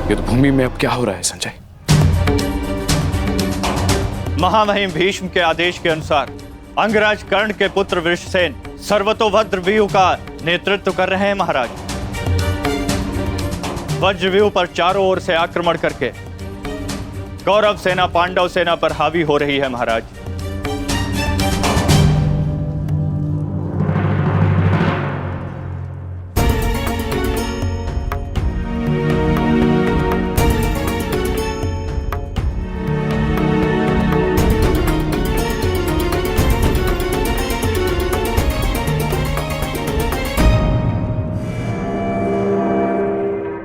युद्ध भूमि में अब क्या हो रहा है संजय? महामहिम भीष्म के आदेश के अनुसार अंगराज कर्ण के पुत्र वृषसेन सर्वतोभद्र व्यूह का नेतृत्व कर रहे हैं महाराज। वज्र व्यूह पर चारों ओर से आक्रमण करके कौरव सेना पांडव सेना पर हावी हो रही है महाराज।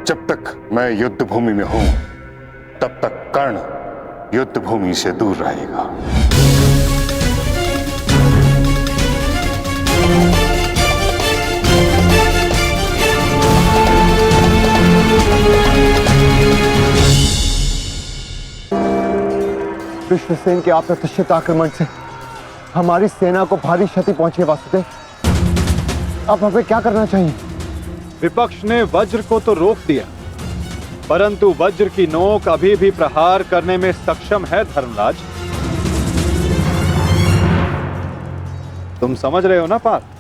जब तक मैं युद्ध भूमि में हूं तब तक कर्ण युद्ध भूमि से दूर रहेगा। विश्वसेन के अप्रत्याशित आक्रमण से हमारी सेना को भारी क्षति पहुंची है वासुदेव। अब हमें क्या करना चाहिए? विपक्ष ने वज्र को तो रोक दिया, परंतु वज्र की नोक अभी भी प्रहार करने में सक्षम है धर्मराज। तुम समझ रहे हो ना पार्थ?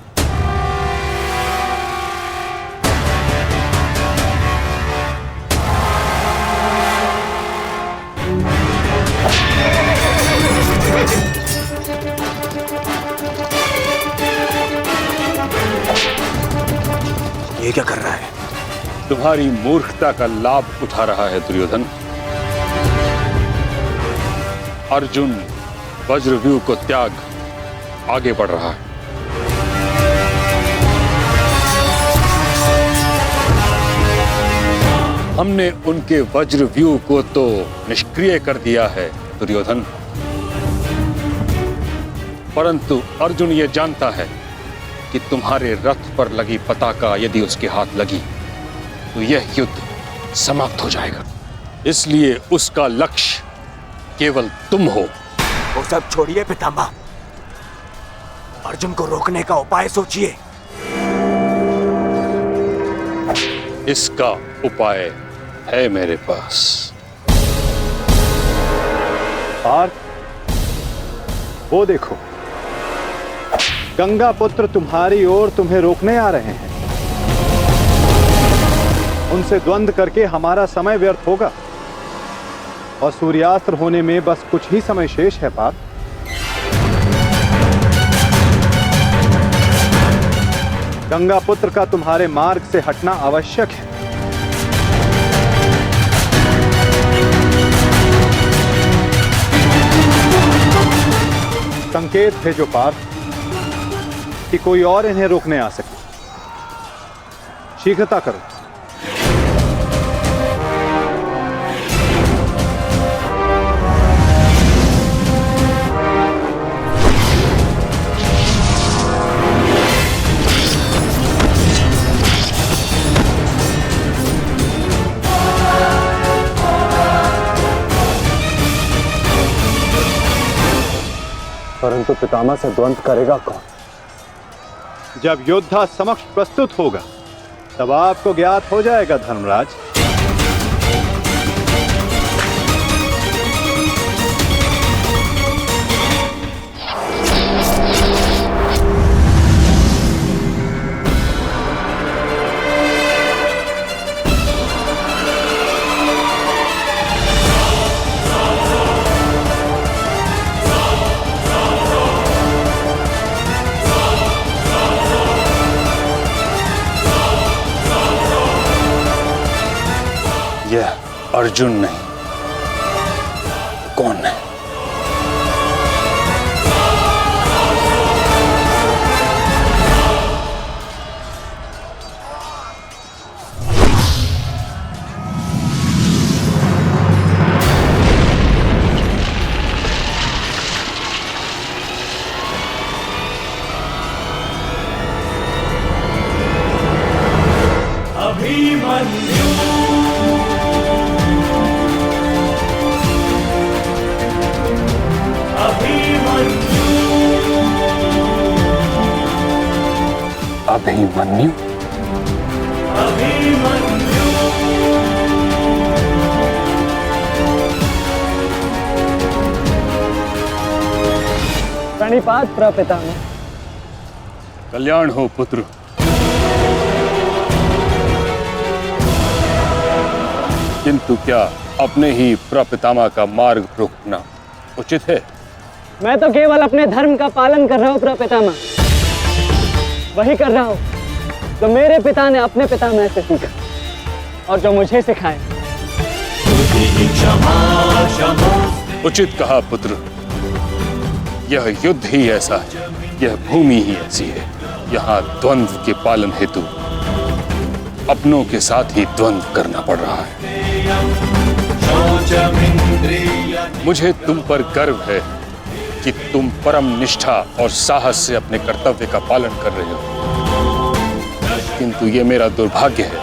ये क्या कर रहा है? तुम्हारी मूर्खता का लाभ उठा रहा है दुर्योधन। अर्जुन वज्रव्यूह को त्याग आगे बढ़ रहा है। हमने उनके वज्रव्यूह को तो निष्क्रिय कर दिया है दुर्योधन, परंतु अर्जुन ये जानता है कि तुम्हारे रथ पर लगी पताका यदि उसके हाथ लगी तो यह युद्ध समाप्त हो जाएगा। इसलिए उसका लक्ष्य केवल तुम हो। वो सब छोड़िए पितामह, अर्जुन को रोकने का उपाय सोचिए। इसका उपाय है मेरे पास। पार्थ, वो देखो, गंगा पुत्र तुम्हारी ओर तुम्हें रोकने आ रहे हैं। उनसे द्वंद्व करके हमारा समय व्यर्थ होगा और सूर्यास्त्र होने में बस कुछ ही समय शेष है पार्थ। गंगा पुत्र का तुम्हारे मार्ग से हटना आवश्यक है। संकेत भेजो पार्थ कि कोई और इन्हें रोकने आ सके। शीघ्रता करो। परंतु पितामह से द्वंद्व करेगा कौन? जब योद्धा समक्ष प्रस्तुत होगा तब आपको ज्ञात हो जाएगा धर्मराज। यह अर्जुन नहीं, कौन है? अभिमन्यु। प्रणिपात प्रपितामह। कल्याण हो पुत्र। किंतु क्या अपने ही प्रपितामह का मार्ग रोकना उचित है? मैं तो केवल अपने धर्म का पालन कर रहा हूँ प्रपितामह। वही कर रहा हूँ जो मेरे पिता ने अपने पितामह से सीखा और जो मुझे सिखाए। उचित कहा पुत्र। यह युद्ध ही ऐसा है, यह भूमि ही ऐसी है। यहाँ द्वंद्व के पालन हेतु अपनों के साथ ही द्वंद्व करना पड़ रहा है। मुझे तुम पर गर्व है कि तुम परम निष्ठा और साहस से अपने कर्तव्य का पालन कर रहे हो, किंतु ये मेरा दुर्भाग्य है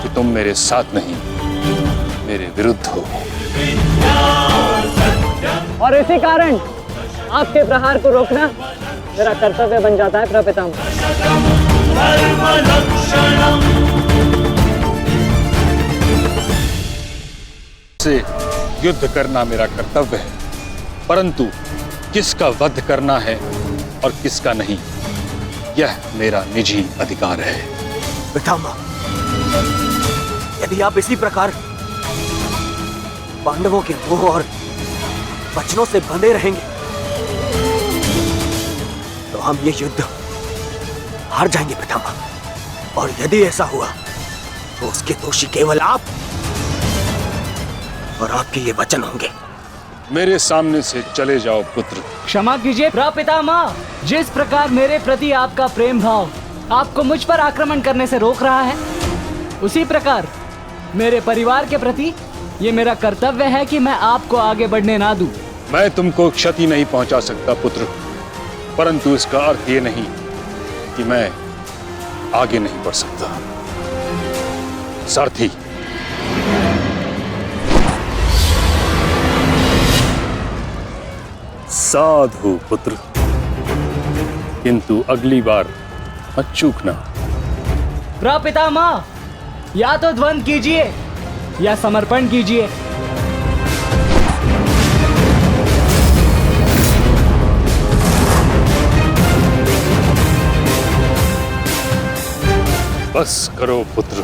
कि तुम मेरे साथ नहीं, मेरे विरुद्ध हो। और इसी कारण आपके प्रहार को रोकना मेरा कर्तव्य बन जाता है प्रपितामह। से युद्ध करना मेरा कर्तव्य है, परंतु किसका वध करना है और किसका नहीं, यह मेरा निजी अधिकार है। पितामह, यदि आप इसी प्रकार पांडवों के मोह और वचनों से बंधे रहेंगे तो हम ये युद्ध हार जाएंगे पितामह। और यदि ऐसा हुआ तो उसके दोषी केवल आप और आपके ये वचन होंगे। मेरे सामने से चले जाओ पुत्र। क्षमा कीजिए प्रपितामह, जिस प्रकार मेरे प्रति आपका प्रेम भाव आपको मुझ पर आक्रमण करने से रोक रहा है, उसी प्रकार मेरे परिवार के प्रति ये मेरा कर्तव्य है कि मैं आपको आगे बढ़ने ना दूं। मैं तुमको क्षति नहीं पहुंचा सकता पुत्र, परंतु इसका अर्थ ये नहीं कि मैं आगे नहीं बढ़ सकता। सारथी, साधु पुत्र, किंतु अगली बार मत चूकना। प्रपितामह, या तो द्वंद्व कीजिए या समर्पण कीजिए। बस करो पुत्र।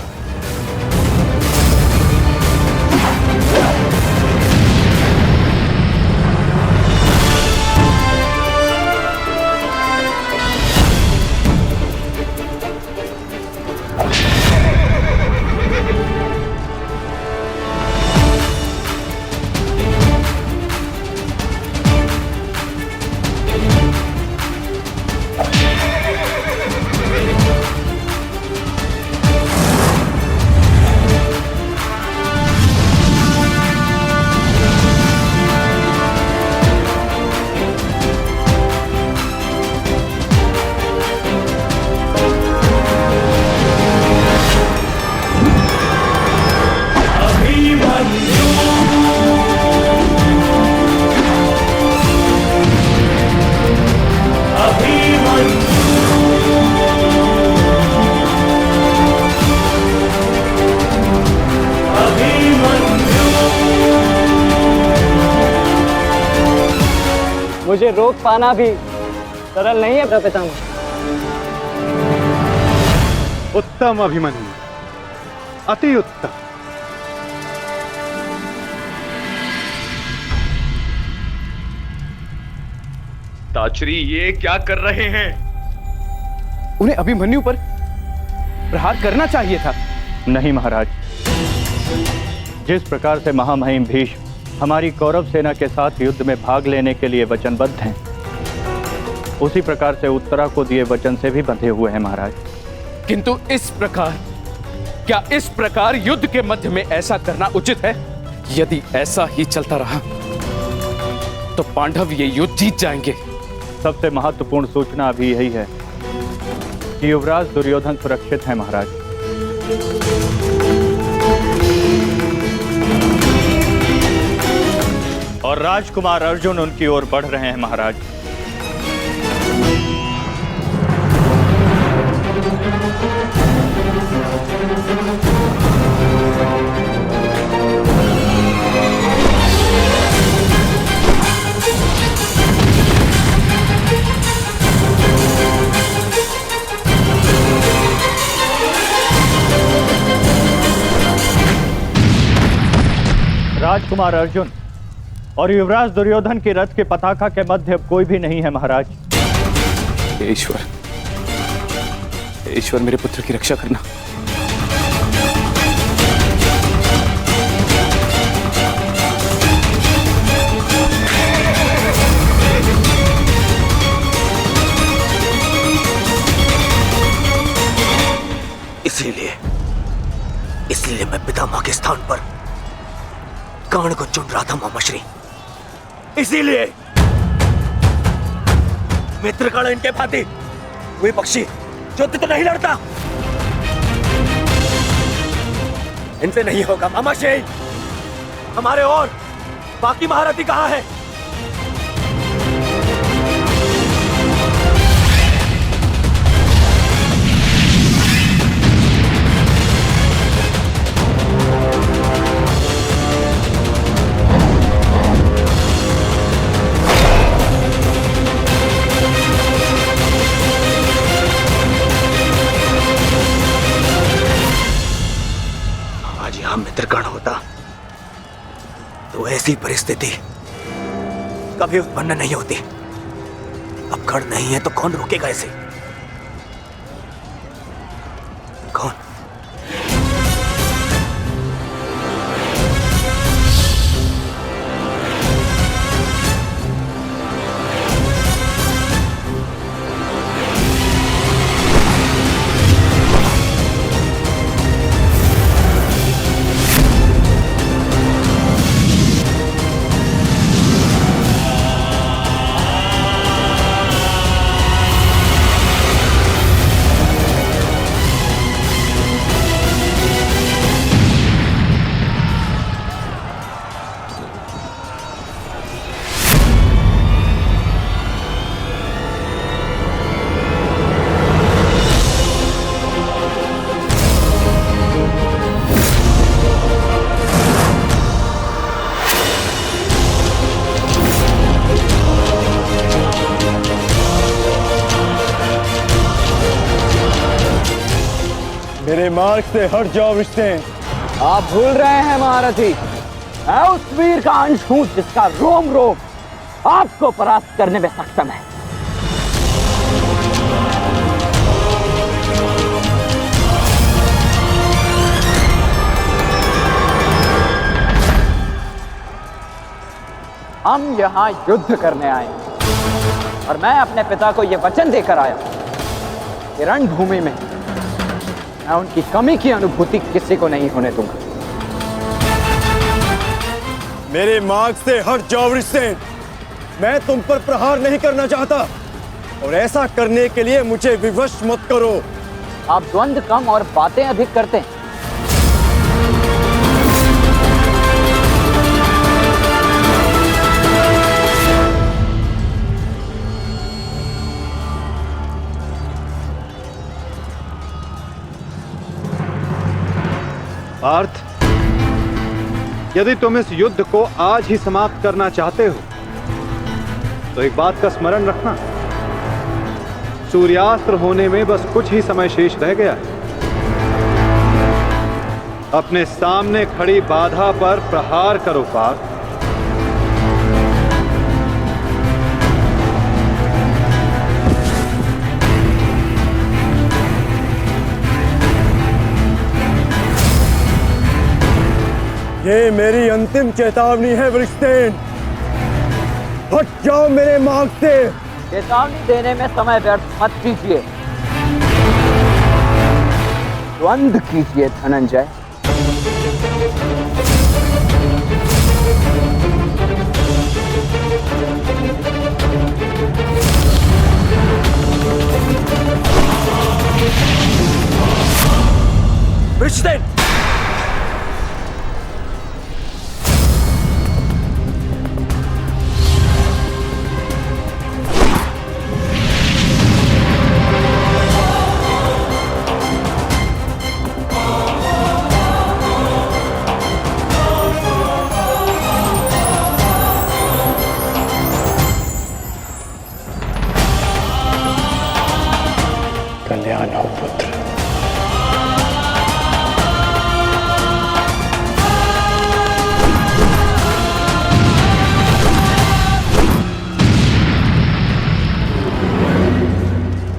मुझे रोक पाना भी सरल नहीं है प्रपितामह। उत्तम अभिमन्यु, अति उत्तम। ताचरी, ये क्या कर रहे हैं? उन्हें अभिमन्यु पर प्रहार करना चाहिए था। नहीं महाराज, जिस प्रकार से महामहिम भीष्म हमारी कौरव सेना के साथ युद्ध में भाग लेने के लिए वचनबद्ध हैं, उसी प्रकार से उत्तरा को दिए वचन से भी बंधे हुए हैं महाराज। किंतु इस प्रकार, क्या इस प्रकार युद्ध के मध्य में ऐसा करना उचित है? यदि ऐसा ही चलता रहा तो पांडव ये युद्ध जीत जाएंगे। सबसे महत्वपूर्ण सूचना अभी यही है कि युवराज दुर्योधन सुरक्षित है महाराज। और राजकुमार अर्जुन उनकी ओर बढ़ रहे हैं महाराज। राजकुमार अर्जुन और युवराज दुर्योधन की रथ के पताका के मध्य अब कोई भी नहीं है महाराज। हे ईश्वर मेरे पुत्र की रक्षा करना। इसलिए मैं पितामह के स्थान पर कर्ण को चुन रहा था मामाश्री। इसीलिए मित्रगण इनके भांति वे पक्षी युद्ध तो नहीं लड़ता, इनसे नहीं होगा मामाश्री। हमारे और बाकी महारथी कहां है? मित्रगण होता तो ऐसी परिस्थिति कभी उत्पन्न नहीं होती। अब गण नहीं है तो कौन रोकेगा इसे? कौन? मेरे मार्ग से हट जाओ रिश्ते। आप भूल रहे हैं महारथी, मैं उस वीर का अंश हूं जिसका रोम रोम आपको परास्त करने में सक्षम है। हम यहां युद्ध करने आए और मैं अपने पिता को यह वचन देकर आया कि रणभूमि में मैं उनकी कमी की अनुभूति किसी को नहीं होने दूंगा। मेरे मार्ग से हट जाओ रिश्ते। मैं तुम पर प्रहार नहीं करना चाहता और ऐसा करने के लिए मुझे विवश मत करो। आप द्वंद्व कम और बातें अधिक करते हैं। पार्थ, यदि तुम इस युद्ध को आज ही समाप्त करना चाहते हो तो एक बात का स्मरण रखना, सूर्यास्त्र होने में बस कुछ ही समय शेष रह गया है। अपने सामने खड़ी बाधा पर प्रहार करो पार्थ। ये मेरी अंतिम चेतावनी है वृषसेन। हट जाओ मेरे मार्ग से। चेतावनी देने में समय व्यर्थ मत कीजिए, द्वंद्व कीजिए धनंजय। वृषसेन, कल्याण हो पुत्र।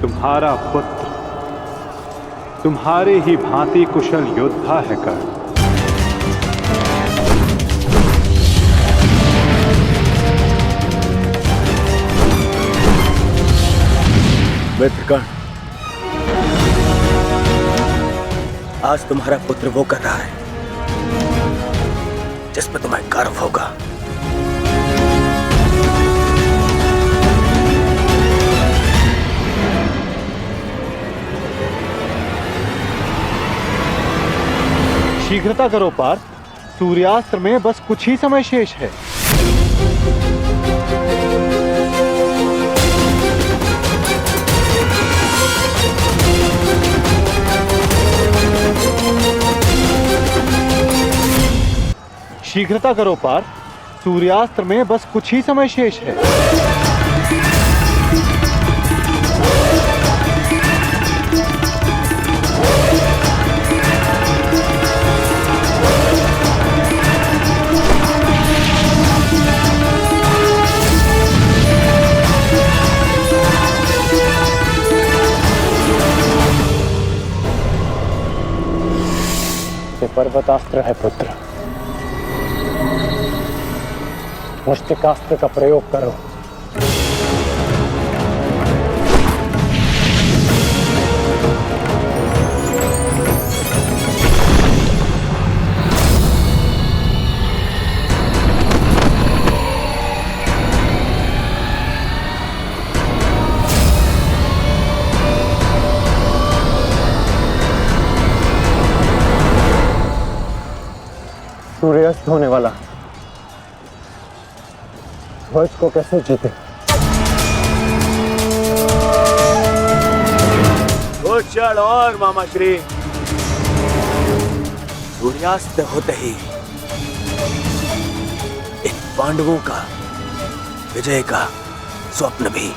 तुम्हारा पुत्र तुम्हारे ही भांति कुशल योद्धा है कर्ण। मित्र कर्ण, आज तुम्हारा पुत्र वो कर रहा है जिस पर तुम्हें गर्व होगा। शीघ्रता करो पार्थ, सूर्यास्त्र में बस कुछ ही समय शेष है। शीघ्रता करो पार्थ, सूर्यास्त्र में बस कुछ ही समय शेष है। पर्वतास्त्र है पुत्र, मुष्टिकास्त्र का प्रयोग करो। सूर्यास्त होने वाला, ध्वज को कैसे जीते? कुछ क्षण और मामा श्री। सूर्यास्त होते ही इन पांडवों का विजय का स्वप्न भी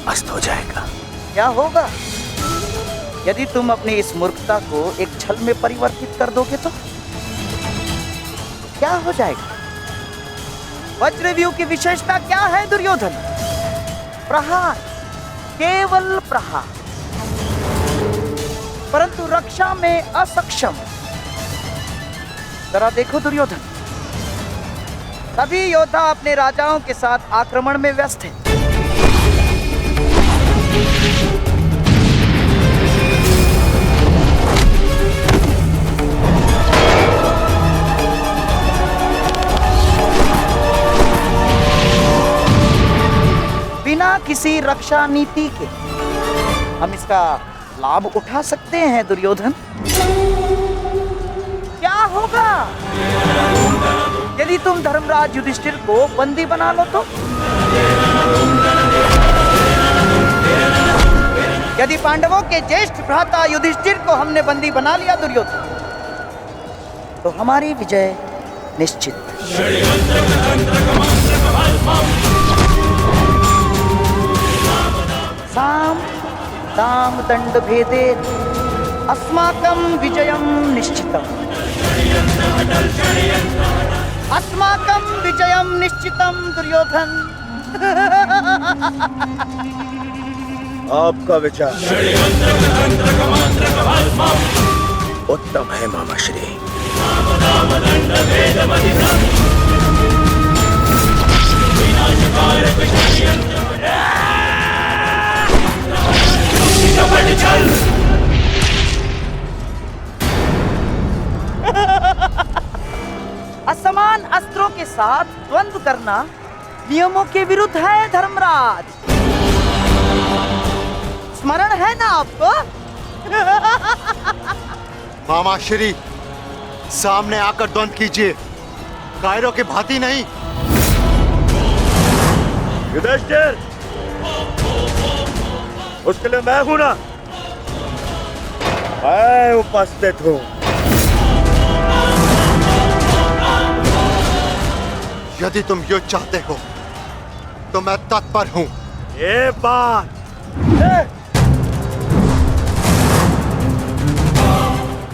अस्त हो जाएगा। क्या होगा यदि तुम अपनी इस मूर्खता को एक छल में परिवर्तित कर दोगे तो क्या हो जाएगा? वज्रव्यूह की विशेषता क्या है दुर्योधन? प्रहार, केवल प्रहार, परंतु रक्षा में असक्षम। जरा देखो दुर्योधन, सभी योद्धा अपने राजाओं के साथ आक्रमण में व्यस्त हैं। बिना किसी रक्षा नीति के हम इसका लाभ उठा सकते हैं दुर्योधन। क्या होगा यदि तुम धर्मराज युधिष्ठिर को बंदी बना लो तो? यदि पांडवों के ज्येष्ठ भ्राता युधिष्ठिर को हमने बंदी बना लिया दुर्योधन, तो हमारी विजय निश्चित। साम दाम दंड भेदे अस्माकं विजयं निश्चितम्। अस्माकं विजयं निश्चितम् दुर्योधन। आपका विचार उत्तम है मामा श्री। असमान अस्त्रों के साथ द्वंद्व करना नियमों के विरुद्ध है धर्मराज। स्मरण है ना आपको? मामा श्री, सामने आकर द्वंद्व कीजिए, कायरों की भांति नहीं। युधिष्ठिर, उसके लिए मैं हूं ना, मैं उपस्थित हूं। यदि तुम युद्ध चाहते हो तो मैं तत्पर हूं। ये बात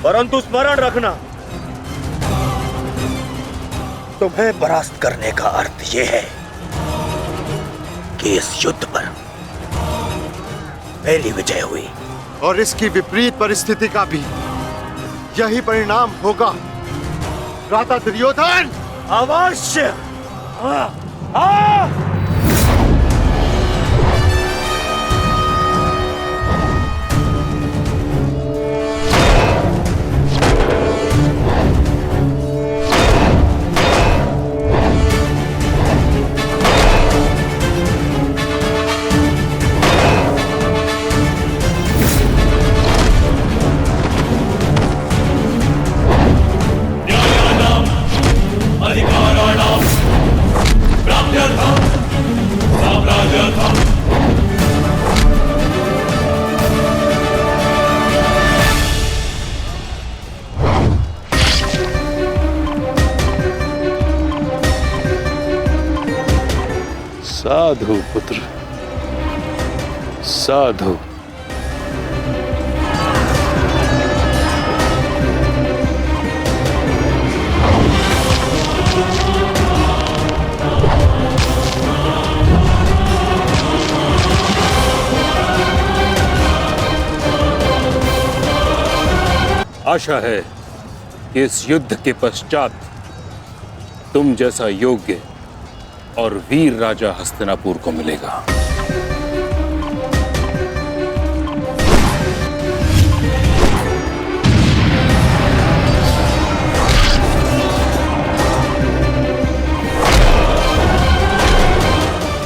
परंतु स्मरण रखना, तुम्हें परास्त करने का अर्थ यह है कि इस युद्ध पर मेरी विजय हुई। और इसकी विपरीत परिस्थिति का भी यही परिणाम होगा भ्राता दुर्योधन। अवश्य। साधु पुत्र, साधु। आशा है कि इस युद्ध के पश्चात तुम जैसा योग्य और वीर राजा हस्तिनापुर को मिलेगा।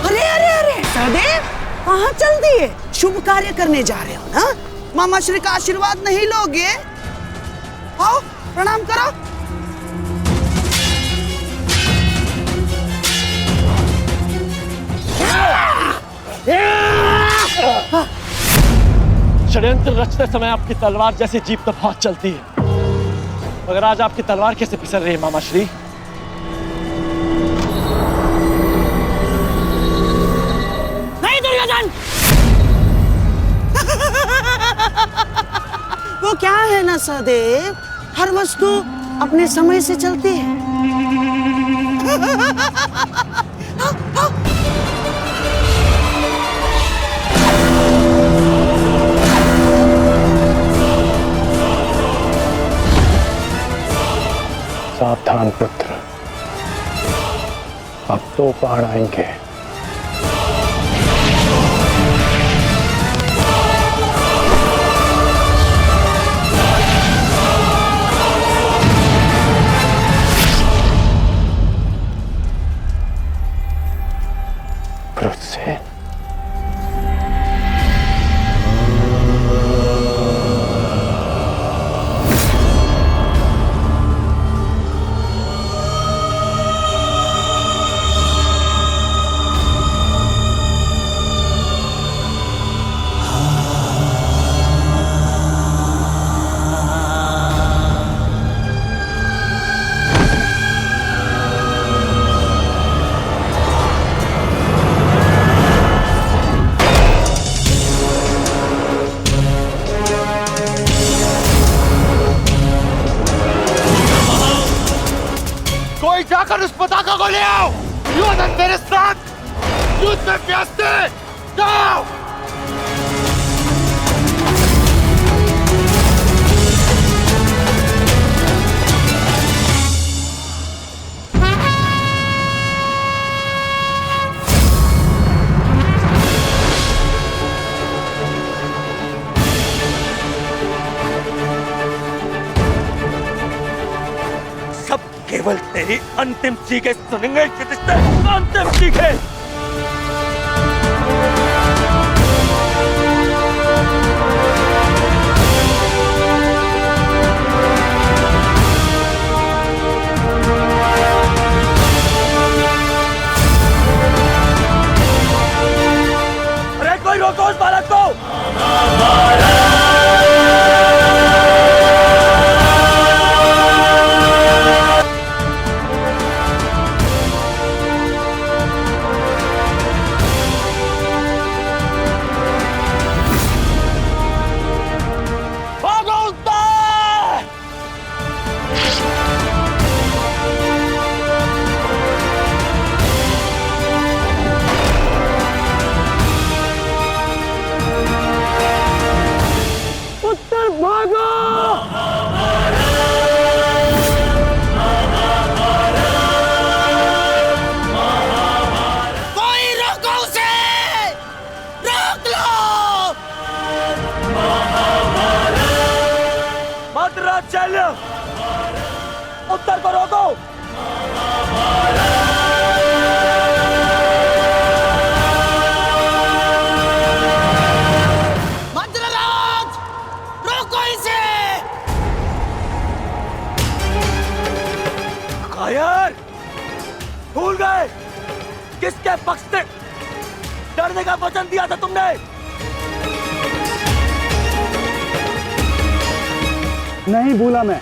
अरे अरे अरे सहदेव, कहाँ चल दिए? शुभ कार्य करने जा रहे हो ना? मामा श्री का आशीर्वाद नहीं लोगे? आओ प्रणाम करो। षड्यंत्र रचते समय आपकी तलवार जैसी जीप तो बहुत चलती है, मगर आज आपकी तलवार कैसे फिसल रही है मामा श्री? नहीं दुर्योधन, वो क्या है ना सहदेव, हर वस्तु अपने समय से चलती है। सावधान पुत्र, अब तो बाण आएंगे। से जाकर उस पताका को ले आओ। दुर्योधन मेरे साथ युद्ध में व्यस्त है। जाओ। केवल तेरी अंतिम चीखें सुनेंगे। अंतिम चीखें। अरे कोई रोको उस बालक को। शल्य, उत्तर को रोको। वज्रराज, रोको इसे। कायर, भूल गए किसके पक्ष से डरने का वचन दिया था तुमने? नहीं भूला मैं।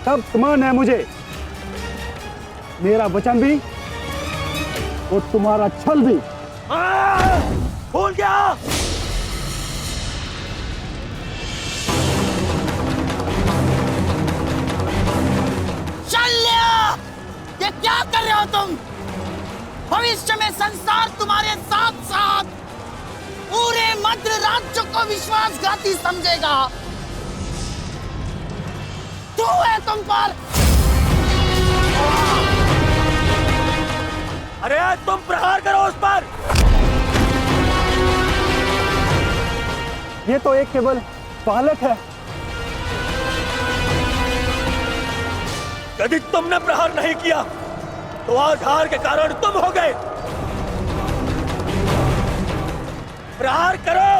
सब स्मरण है मुझे, मेरा वचन भी और तुम्हारा छल भी। भूल गया? शल्य, ये क्या कर रहे हो तुम? भविष्य में संसार तुम्हारे साथ साथ पूरे मद्र राज्य को विश्वासघाती समझेगा। तू है तुम पर। अरे तुम प्रहार करो उस पर। ये तो एक केवल बालक है। यदि तुमने प्रहार नहीं किया तो आज हार के कारण तुम हो गए। प्रहार करो।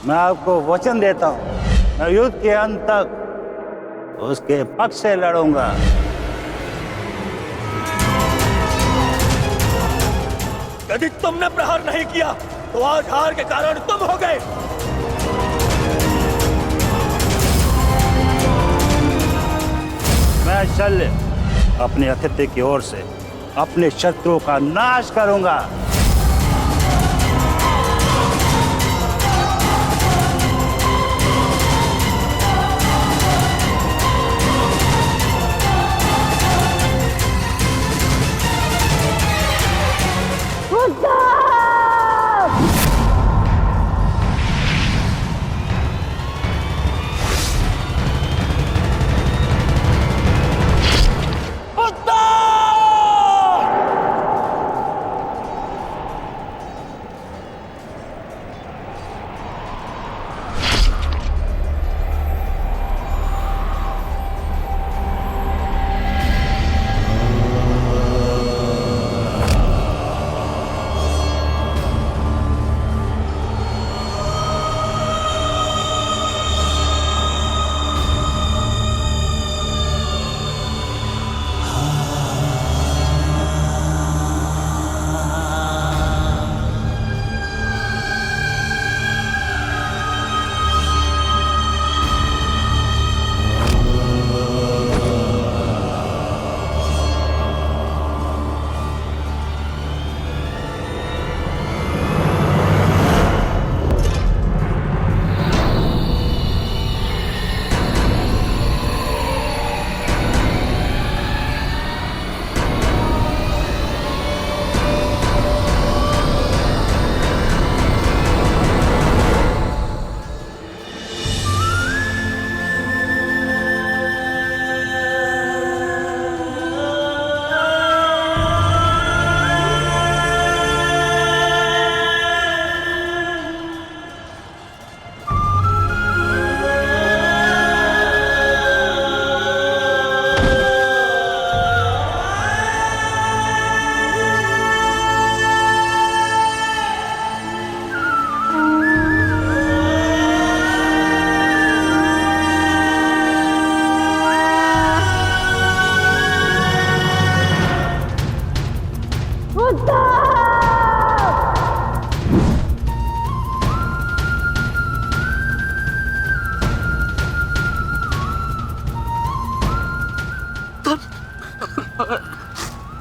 मैं आपको वचन देता हूं, मैं युद्ध के अंत तक उसके पक्ष से लड़ूंगा। यदि तुमने प्रहार नहीं किया तो आज हार के कारण तुम हो गए। मैं शल्य अपने अतिथि की ओर से अपने शत्रुओं का नाश करूंगा।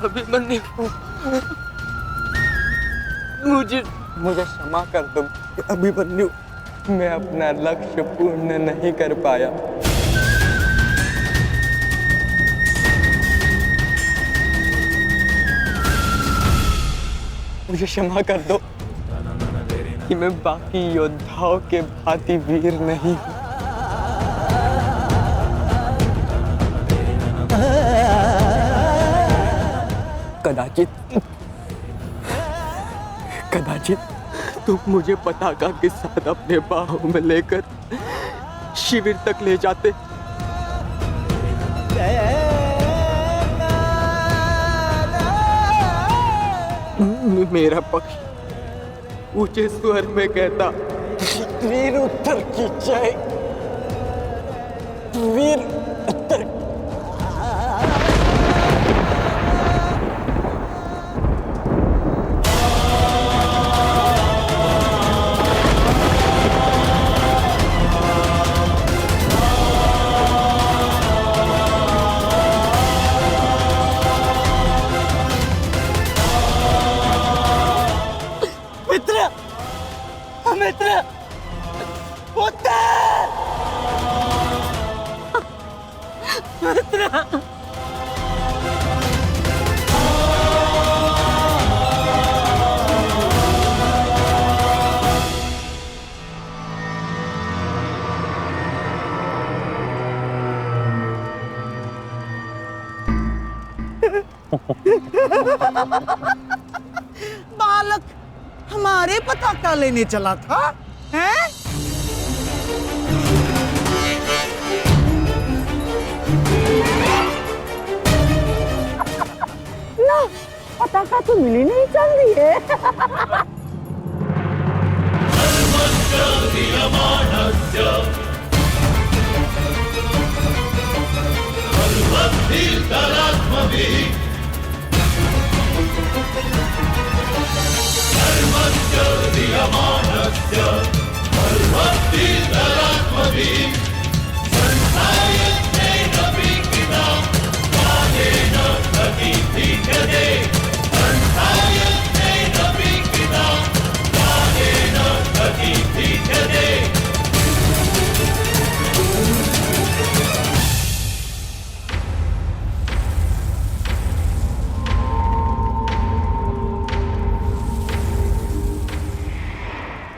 अभिमन्यु, मुझे क्षमा कर दो अभिमन्यु, मैं अपना लक्ष्य पूर्ण नहीं कर पाया। मुझे क्षमा कर दो कि मैं बाकी योद्धाओं के भांति वीर नहीं हूं। कदाचित तुम मुझे पताका के साथ अपने बाहों में लेकर शिविर तक ले जाते। मेरा पक्ष ऊंचे स्वर में कहता, वीर उत्तर की जय, वीर उत्तर। मित्र, उत्तर! मित्र! बालक हमारे पताका लेने चला था, हैं? ना, पताका तो मिली नहीं चल रही है।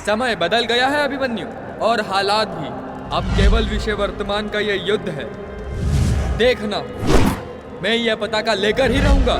समय बदल गया है अभिमन्यु, और हालात भी। अब केवल विषय वर्तमान का यह युद्ध है। देखना, मैं यह पताका लेकर ही रहूंगा।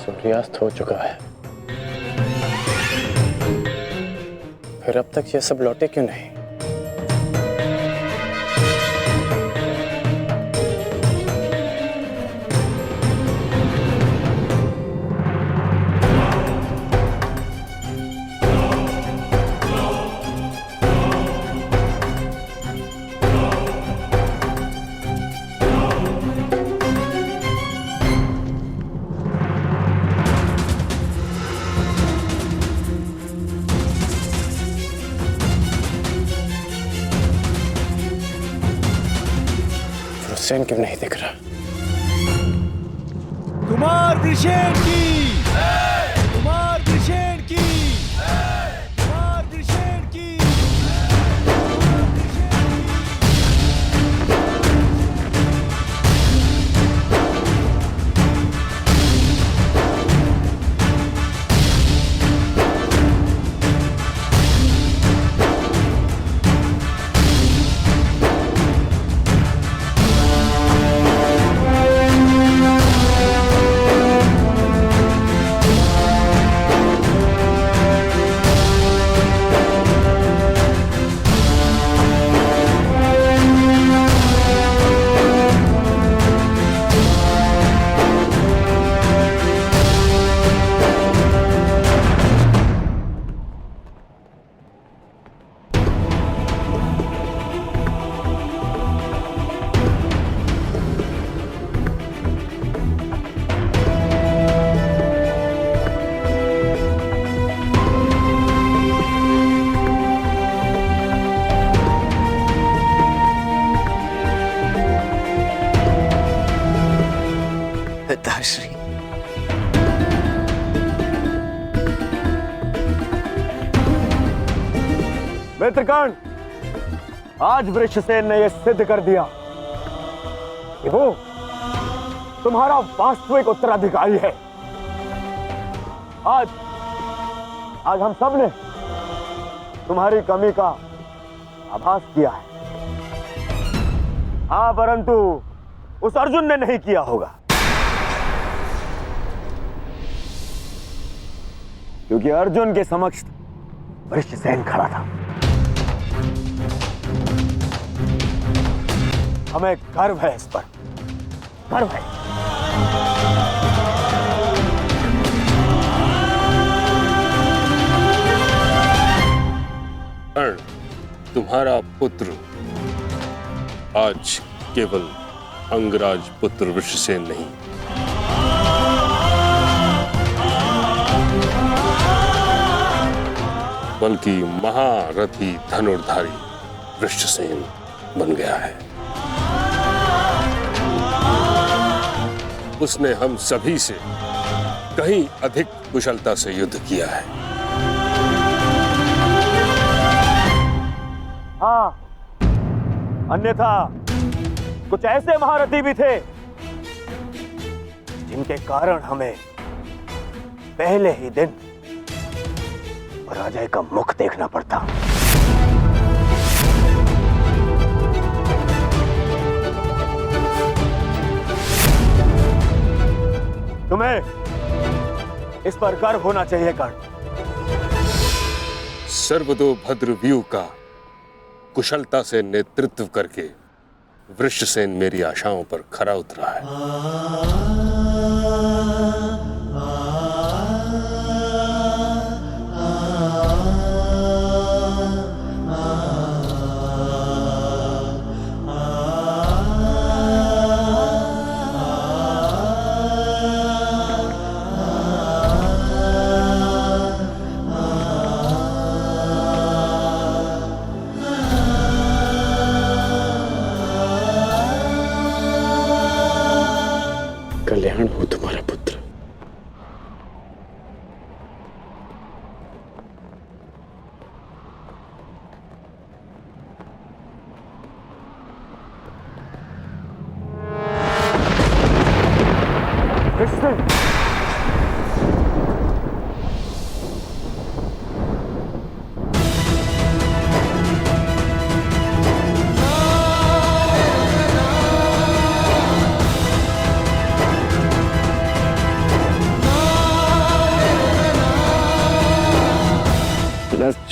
सूर्यास्त हो चुका है, फिर अब तक ये सब लौटे क्यों नहीं? हुसैन क्यों नहीं दिख रहा? कुमार वृषेण की, कुमार वृषेण की, कुमार वृषेण की। पिताश्री, मित्रगण, आज वृषसेन ने यह सिद्ध कर दिया कि वो तुम्हारा वास्तविक उत्तराधिकारी है। आज हम सब ने तुम्हारी कमी का आभास किया है। हाँ, परंतु उस अर्जुन ने नहीं किया होगा, क्योंकि अर्जुन के समक्ष वृषसेन खड़ा था। हमें गर्व है, इस पर गर्व है। कर्ण, तुम्हारा पुत्र आज केवल अंगराज पुत्र वृषसेन नहीं, बल्कि महारथी धनुर्धारी वृषसेन बन गया है। उसने हम सभी से कहीं अधिक कुशलता से युद्ध किया है। हाँ, अन्यथा कुछ ऐसे महारथी भी थे जिनके कारण हमें पहले ही दिन पराजय का मुख देखना पड़ता। तुम्हें इस पर गर्व होना चाहिए कर्ण। सर्वतोभद्र व्यूह का कुशलता से नेतृत्व करके वृषसेन मेरी आशाओं पर खरा उतरा है।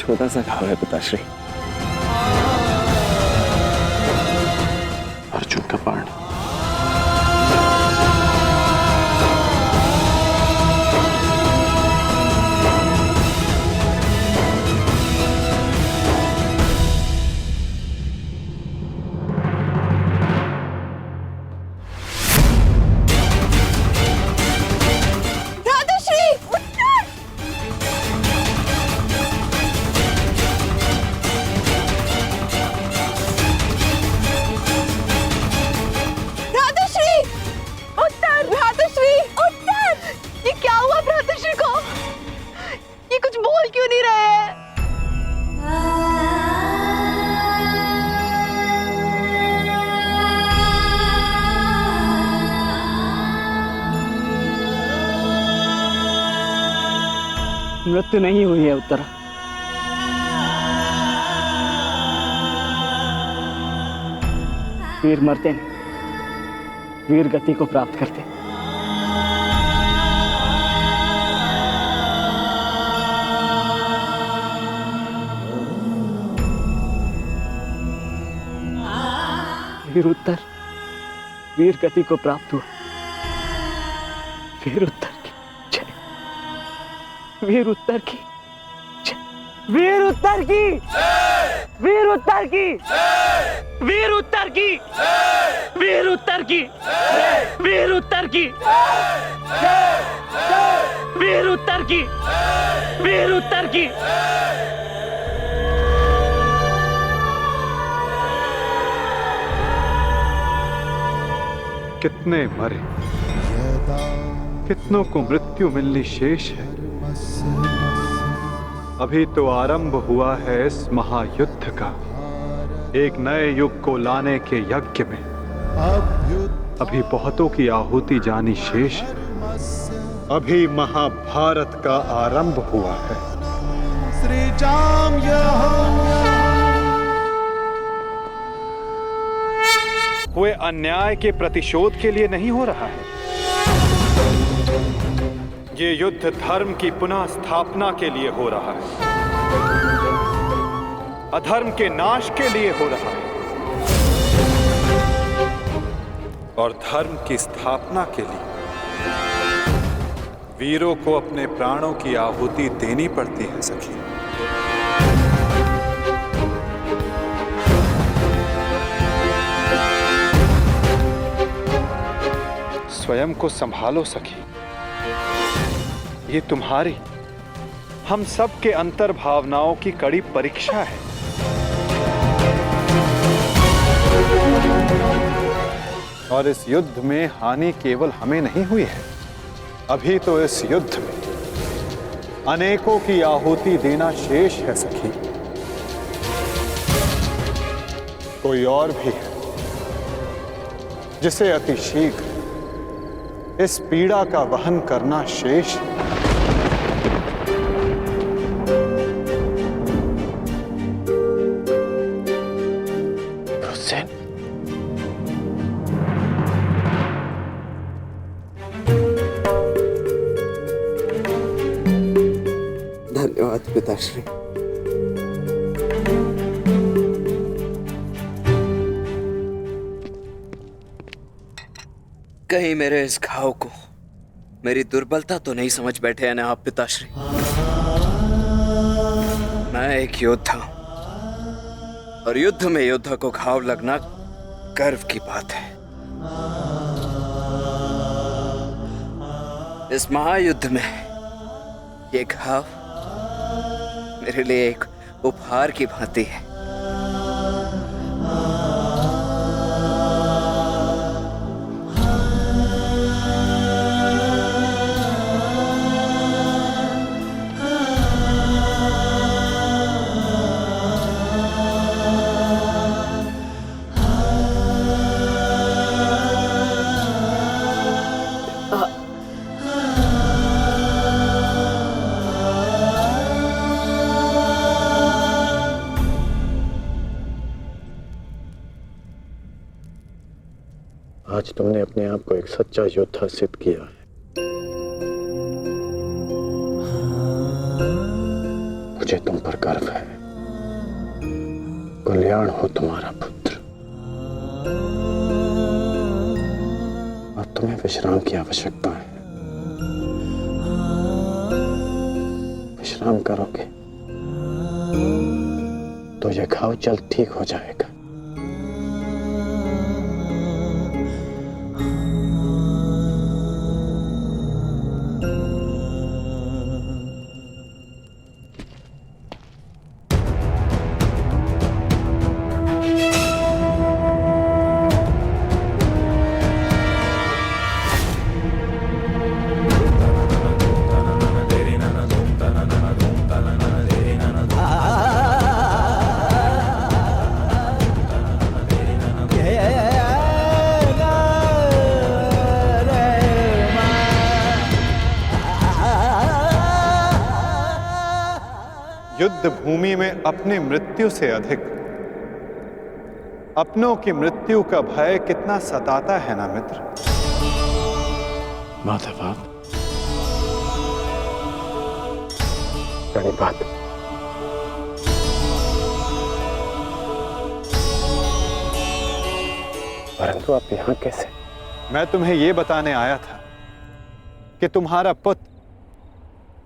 छोटा सा घाव है पिताश्री, अर्जुन का बाण। मृत्यु नहीं हुई है उत्तरा। वीर मरते नहीं, वीर गति को प्राप्त करते। वीर उत्तर वीर गति को प्राप्त हुआ। वीर उत्तर की जय, वीर उत्तर की जय, वीर उत्तर की, वीर उत्तर की, वीर उत्तर की, वीर उत्तर की, वीर उत्तर की, वीर उत्तर की, वीर उत्तर की। कितने मरे, कितनों को मृत्यु मिलनी शेष है। अभी तो आरंभ हुआ है इस महायुद्ध का, एक नए युग को लाने के यज्ञ में। अभी बहुतों की आहुति जानी शेष है। अभी महाभारत का आरंभ हुआ है। श्री राम कोई अन्याय के प्रतिशोध के लिए नहीं हो रहा है। ये युद्ध धर्म की पुनः स्थापना के लिए हो रहा है, अधर्म के नाश के लिए हो रहा है और धर्म की स्थापना के लिए वीरों को अपने प्राणों की आहुति देनी पड़ती है सखी। स्वयं को संभालो सखी, ये तुम्हारी हम सब के अंतर भावनाओं की कड़ी परीक्षा है। और इस युद्ध में हानि केवल हमें नहीं हुई है, अभी तो इस युद्ध में अनेकों की आहुति देना शेष है सखी। कोई और भी है जिसे अतिशीघ्र इस पीड़ा का वहन करना शेष है। धन्यवाद पिताश्री। कहीं मेरे इस घाव को मेरी दुर्बलता तो नहीं समझ बैठे हैं ना आप पिताश्री? मैं एक योद्धा हूं और युद्ध में योद्धा को घाव लगना गर्व की बात है। इस महायुद्ध में ये घाव मेरे लिए एक उपहार की भांति है। आज तुमने अपने आप को एक सच्चा योद्धा सिद्ध किया है। मुझे तुम पर गर्व है। कल्याण हो तुम्हारा पुत्र। अब तुम्हें विश्राम की आवश्यकता है। विश्राम करोगे तो यह घाव जल्द ठीक हो जाएगा। युद्ध भूमि में अपनी मृत्यु से अधिक अपनों की मृत्यु का भय कितना सताता है ना मित्र। माधवा, प्रणिपात। परंतु आप यहां कैसे? मैं तुम्हें यह बताने आया था कि तुम्हारा पुत्र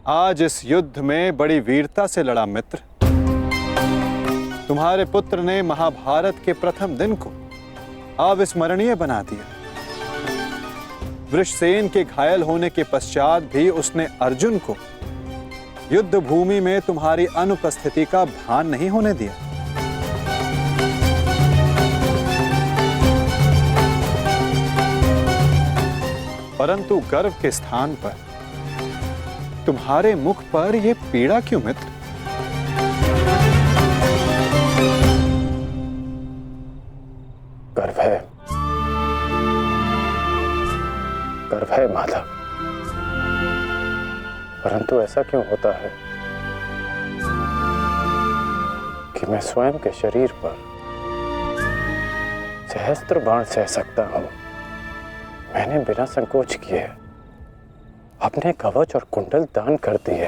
आज इस युद्ध में बड़ी वीरता से लड़ा मित्र। तुम्हारे पुत्र ने महाभारत के प्रथम दिन को अविस्मरणीय बना दिया। वृषसेन के घायल होने के पश्चात भी उसने अर्जुन को युद्ध भूमि में तुम्हारी अनुपस्थिति का भान नहीं होने दिया। परंतु गर्व के स्थान पर तुम्हारे मुख पर यह पीड़ा क्यों मित्र? गर्व है, गर्व है माधव। परंतु ऐसा क्यों होता है कि मैं स्वयं के शरीर पर सहस्त्र बाण सह सकता हूं। मैंने बिना संकोच किए अपने कवच और कुंडल दान कर दिए।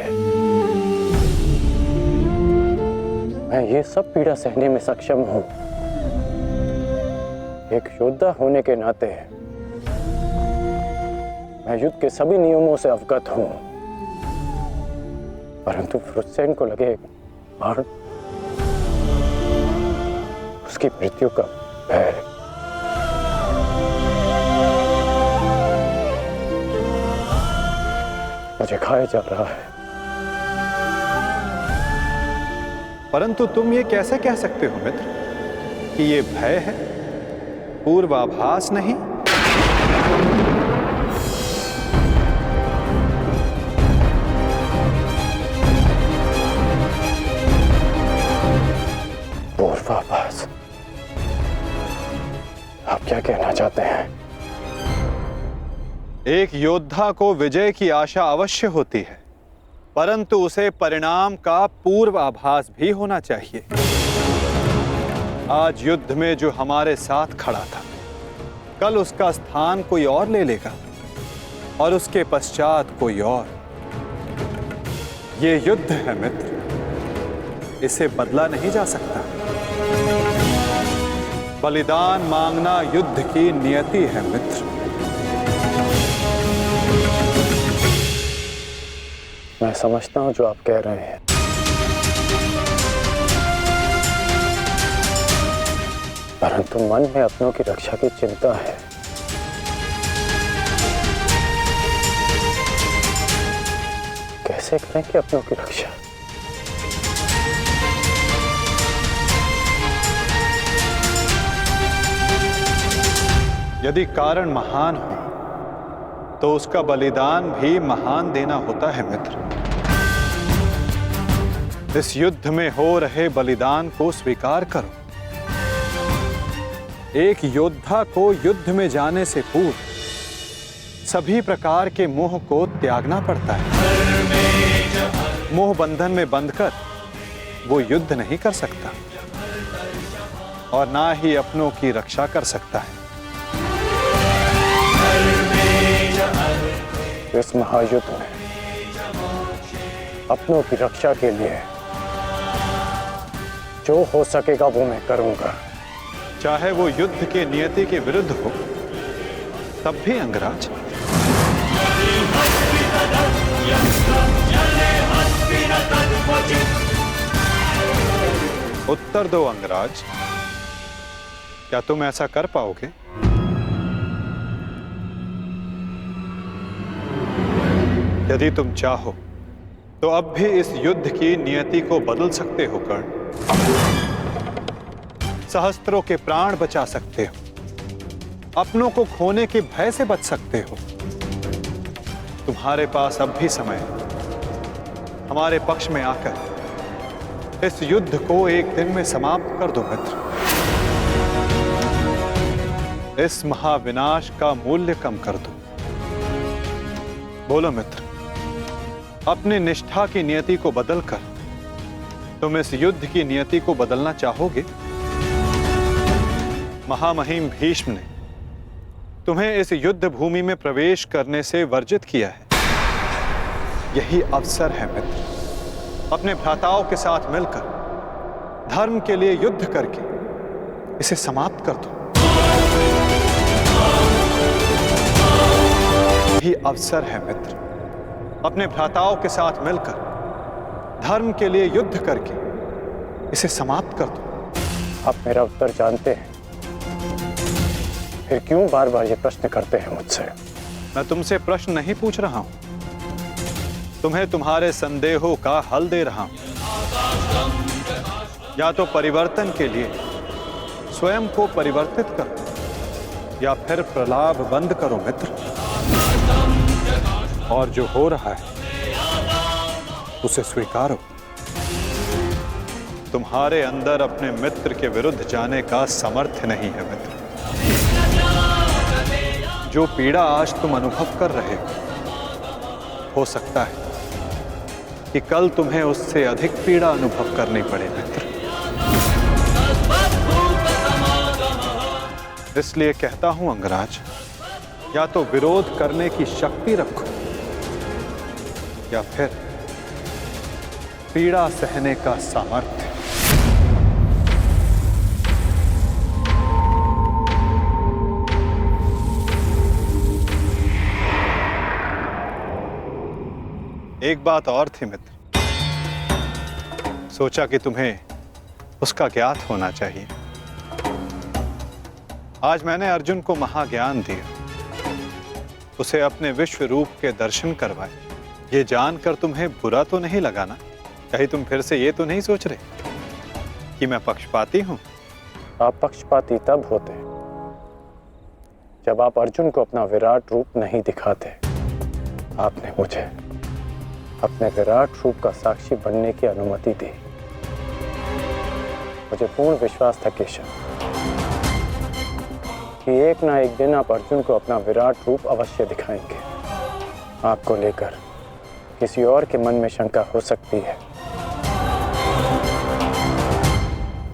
मैं ये सब पीड़ा सहने में सक्षम हूं। एक योद्धा होने के नाते मैं युद्ध के सभी नियमों से अवगत हूं। परंतु वृषसेन को लगे बाण, उसकी मृत्यु का भय। मुझे खाया जा रहा है। परंतु तुम ये कैसे कह सकते हो मित्र कि ये भय है, पूर्वाभास नहीं? पूर्वाभास? आप क्या कहना चाहते हैं? एक योद्धा को विजय की आशा अवश्य होती है, परंतु उसे परिणाम का पूर्वाभास भी होना चाहिए। आज युद्ध में जो हमारे साथ खड़ा था, कल उसका स्थान कोई और ले लेगा और उसके पश्चात कोई और। ये युद्ध है मित्र, इसे बदला नहीं जा सकता। बलिदान मांगना युद्ध की नियति है मित्र। मैं समझता हूं जो आप कह रहे हैं, परंतु मन में अपनों की रक्षा की चिंता है। कैसे करेंगे अपनों की रक्षा? यदि कारण महान हो तो उसका बलिदान भी महान देना होता है मित्र। इस युद्ध में हो रहे बलिदान को स्वीकार करो। एक योद्धा को युद्ध में जाने से पूर्व सभी प्रकार के मोह को त्यागना पड़ता है। मोह बंधन में बंधकर वो युद्ध नहीं कर सकता और ना ही अपनों की रक्षा कर सकता है। इस महायुद्ध में अपनों की रक्षा के लिए जो हो सकेगा वो मैं करूंगा। चाहे वो युद्ध के नियति के विरुद्ध हो, तब भी अंगराज। उत्तर दो अंगराज, क्या तुम ऐसा कर पाओगे? यदि तुम चाहो तो अब भी इस युद्ध की नियति को बदल सकते हो कर्ण। सहस्त्रों के प्राण बचा सकते हो, अपनों को खोने के भय से बच सकते हो। तुम्हारे पास अब भी समय है। हमारे पक्ष में आकर इस युद्ध को एक दिन में समाप्त कर दो मित्र। इस महाविनाश का मूल्य कम कर दो। बोलो मित्र, अपनी निष्ठा की नियति को बदलकर तुम इस युद्ध की नियति को बदलना चाहोगे? महामहिम भीष्म ने तुम्हें इस युद्ध भूमि में प्रवेश करने से वर्जित किया है। यही अवसर है मित्र, अपने भ्राताओं के साथ मिलकर धर्म के लिए युद्ध करके इसे समाप्त कर दो। यही अवसर है मित्र, अपने भ्राताओं के साथ मिलकर धर्म के लिए युद्ध करके इसे समाप्त कर दो। आप मेरा उत्तर जानते हैं, फिर क्यों बार बार ये प्रश्न करते हैं मुझसे? मैं तुमसे प्रश्न नहीं पूछ रहा हूं, तुम्हें तुम्हारे संदेहों का हल दे रहा हूं। या तो परिवर्तन के लिए स्वयं को परिवर्तित करो, या फिर प्रलाप बंद करो मित्र। और जो हो रहा है उसे स्वीकारो। तुम्हारे अंदर अपने मित्र के विरुद्ध जाने का सामर्थ्य नहीं है मित्र। जो पीड़ा आज तुम अनुभव कर रहे हो सकता है कि कल तुम्हें उससे अधिक पीड़ा अनुभव करनी पड़े मित्र। इसलिए कहता हूं अंगराज, या तो विरोध करने की शक्ति रखो, या फिर पीड़ा सहने का सामर्थ्य। एक बात और थी मित्र, सोचा कि तुम्हें उसका ज्ञात होना चाहिए। आज मैंने अर्जुन को महाज्ञान दिया, उसे अपने विश्व रूप के दर्शन करवाए। ये जानकर तुम्हें बुरा तो नहीं लगा ना? कहीं तुम फिर से ये तो नहीं सोच रहे कि मैं पक्षपाती हूं? आप पक्षपाती तब होते जब आप अर्जुन को अपना विराट रूप नहीं दिखाते। आपने मुझे अपने विराट रूप का साक्षी बनने की अनुमति दी। मुझे पूर्ण विश्वास था केशव कि एक ना एक दिन आप अर्जुन को अपना विराट रूप अवश्य दिखाएंगे। आपको लेकर किसी और के मन में शंका हो सकती है,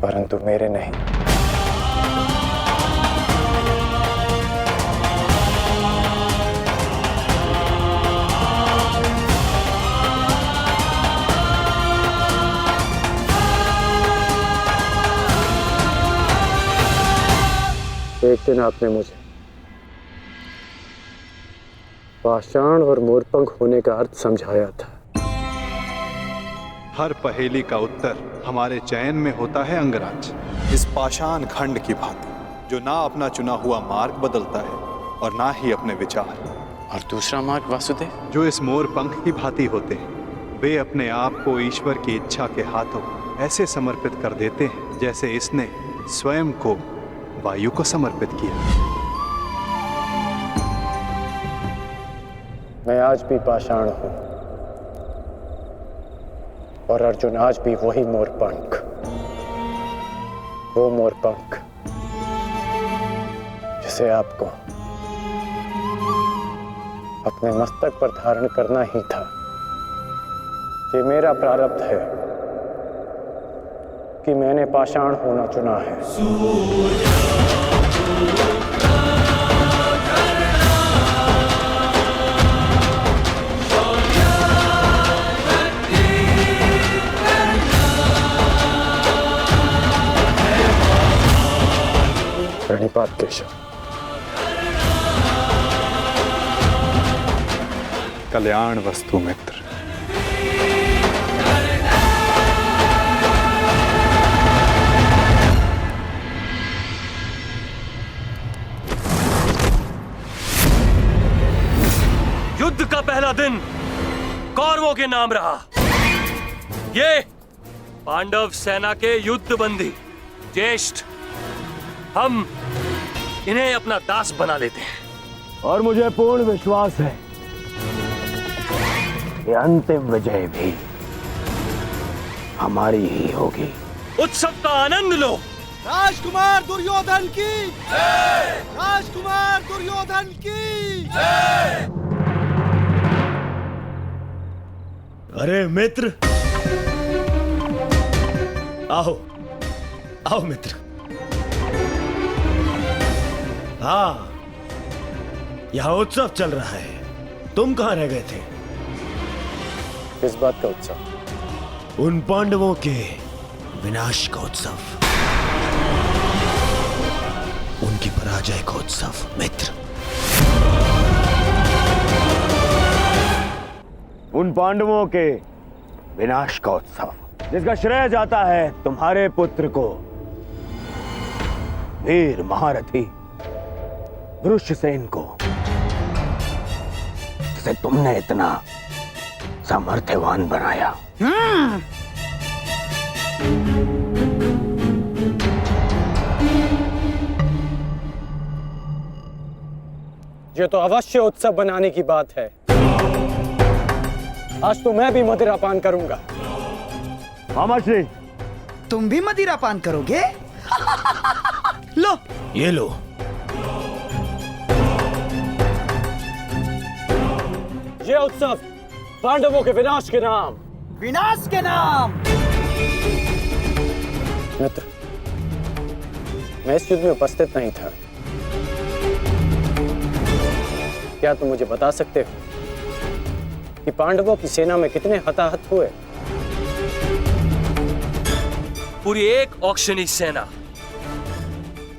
परंतु मेरे नहीं। एक दिन आपने मुझे पाषाण और मोरपंख होने का अर्थ समझाया था। हर पहेली का उत्तर हमारे चयन में होता है अंगराज। इस पाषाण खंड की भांति, जो ना अपना चुना हुआ मार्ग बदलता है और ना ही अपने विचार। और दूसरा मार्ग वासुदेव, जो इस मोरपंख की भांति होते हैं, वे अपने आप को ईश्वर की इच्छा के हाथों ऐसे समर्पित कर देते हैं जैसे इसने स्वयं को वायु को समर्पित किया। मैं आज भी पाषाण हूं और अर्जुन आज भी वही मोरपंख। वो मोरपंख जिसे आपको अपने मस्तक पर धारण करना ही था। ये मेरा प्रारब्ध है कि मैंने पाषाण होना चुना है। कल्याण वस्तु मित्र। युद्ध का पहला दिन कौरवों के नाम रहा। ये पांडव सेना के युद्ध बंदी ज्येष्ठ, हम इन्हें अपना दास बना लेते हैं। और मुझे पूर्ण विश्वास है कि अंतिम विजय भी हमारी ही होगी। उत्सव का आनंद लो। राजकुमार दुर्योधन की राजकुमार दुर्योधन की। अरे मित्र, आओ आओ मित्र। हाँ, यहाँ उत्सव चल रहा है। तुम कहाँ रह गए थे? किस बात का उत्सव? उन पांडवों के विनाश का उत्सव, उनकी पराजय का उत्सव मित्र। उन पांडवों के विनाश का उत्सव जिसका श्रेय जाता है तुम्हारे पुत्र को, वीर महारथी वृषसेन को, जिसे तुमने इतना सामर्थ्यवान बनाया। ये तो अवश्य उत्सव बनाने की बात है। आज तो मैं भी मदिरा पान करूंगा। मामाश्री, तुम भी मदिरा पान करोगे? लो, ये लो। ये उत्सव पांडवों के विनाश के नाम। विनाश के नाम। मित्र, मैं इस युद्ध में उपस्थित नहीं था। क्या तुम मुझे बता सकते हो कि पांडवों की सेना में कितने हताहत हुए? पूरी एक औक्षणी सेना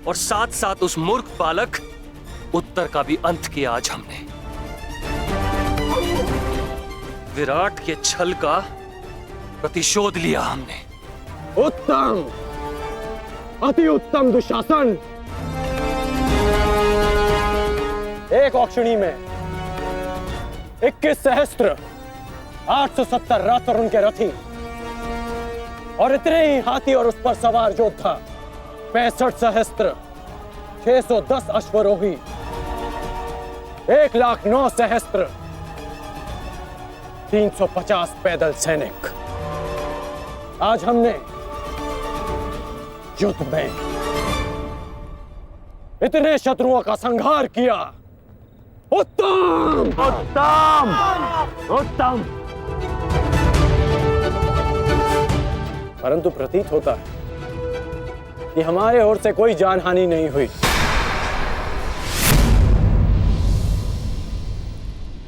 और साथ साथ उस मूर्ख बालक उत्तर का भी अंत किया आज हमने। विराट के छल का प्रतिशोध लिया हमने। उत्तम, अति उत्तम दुशासन। एक औक्षणी में 21 सहस्त्र 870 रथ और उनके रथी और इतने ही हाथी और उस पर सवार योद्धा 65 सहस्त्र 610 अश्वरोही 1,09,000 सहस्त्र 350 पैदल सैनिक। आज हमने युद्ध में इतने शत्रुओं का संहार किया। उत्तम उत्तम उत्तम। परंतु प्रतीत होता है कि हमारे ओर से कोई जानहानि नहीं हुई।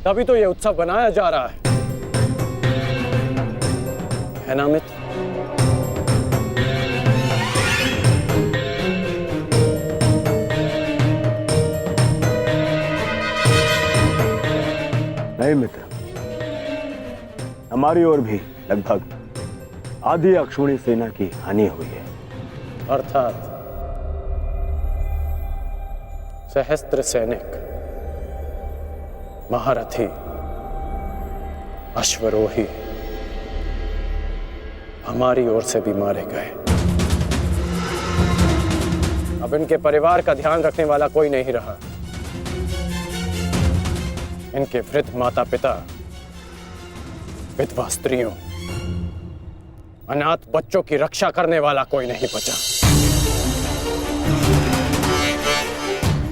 तभी तो यह उत्सव बनाया जा रहा है ना मित्र? नहीं मित्र, हमारी ओर भी लगभग आधी अक्षौणी सेना की हानि हुई है। अर्थात सहस्त्र सैनिक, महारथी, अश्वरोही हमारी ओर से भी मारे गए। अब इनके परिवार का ध्यान रखने वाला कोई नहीं रहा। इनके वृद्ध माता पिता, विधवा स्त्रियों, अनाथ बच्चों की रक्षा करने वाला कोई नहीं बचा।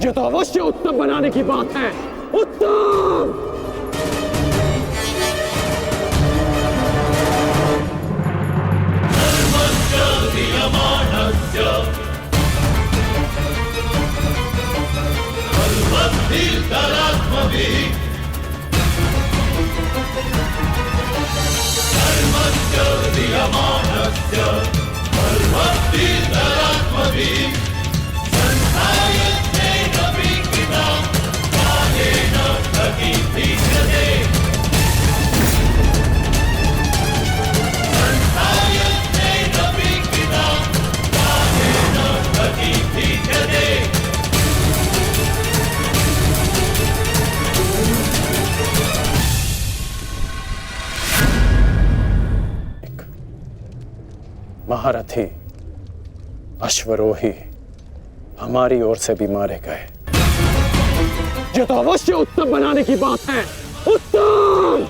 ये तो अवश्य उत्तम बनाने की बात है। उत्तम। महारथी, अश्वरोही हमारी ओर से भी मारे गए। ये तो अवश्य उत्तम बनाने की बात है। उत्तम!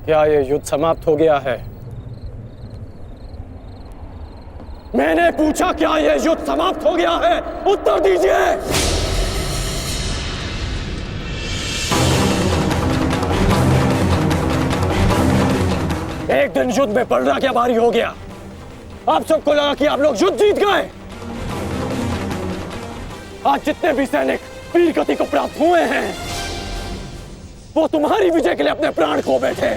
क्या ये युद्ध समाप्त हो गया है? मैंने पूछा क्या ये युद्ध समाप्त हो गया है? उत्तर दीजिए। एक दिन युद्ध में पलड़ा क्या भारी हो गया। आप सबको लगा कि आप लोग युद्ध जीत गए। आज जितने भी सैनिक वीर गति को प्राप्त हुए हैं वो तुम्हारी विजय के लिए अपने प्राण खो बैठे।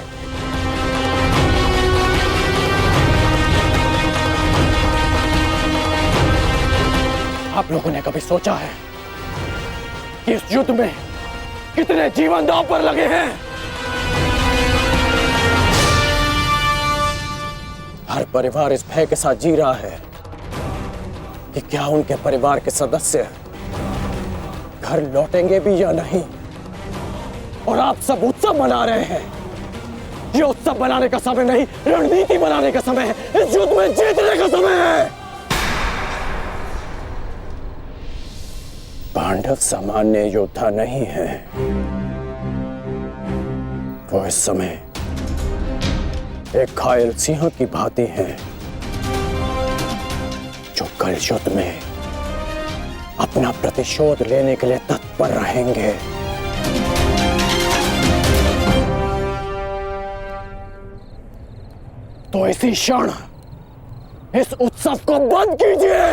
आप लोगों ने कभी सोचा है कि इस युद्ध में कितने जीवन दांव पर लगे हैं? हर परिवार इस भय के साथ जी रहा है कि क्या उनके परिवार के सदस्य घर लौटेंगे भी या नहीं। और आप सब उत्सव मना रहे हैं। ये उत्सव मनाने का समय नहीं, रणनीति बनाने का समय है। इस युद्ध में जीतने का समय है। पांडव सामान्य योद्धा नहीं है। वो इस समय एक घायल सिंह की भांति हैं, जो कल युद्ध में अपना प्रतिशोध लेने के लिए तत्पर रहेंगे। तो इसी क्षण इस उत्सव को बंद कीजिए।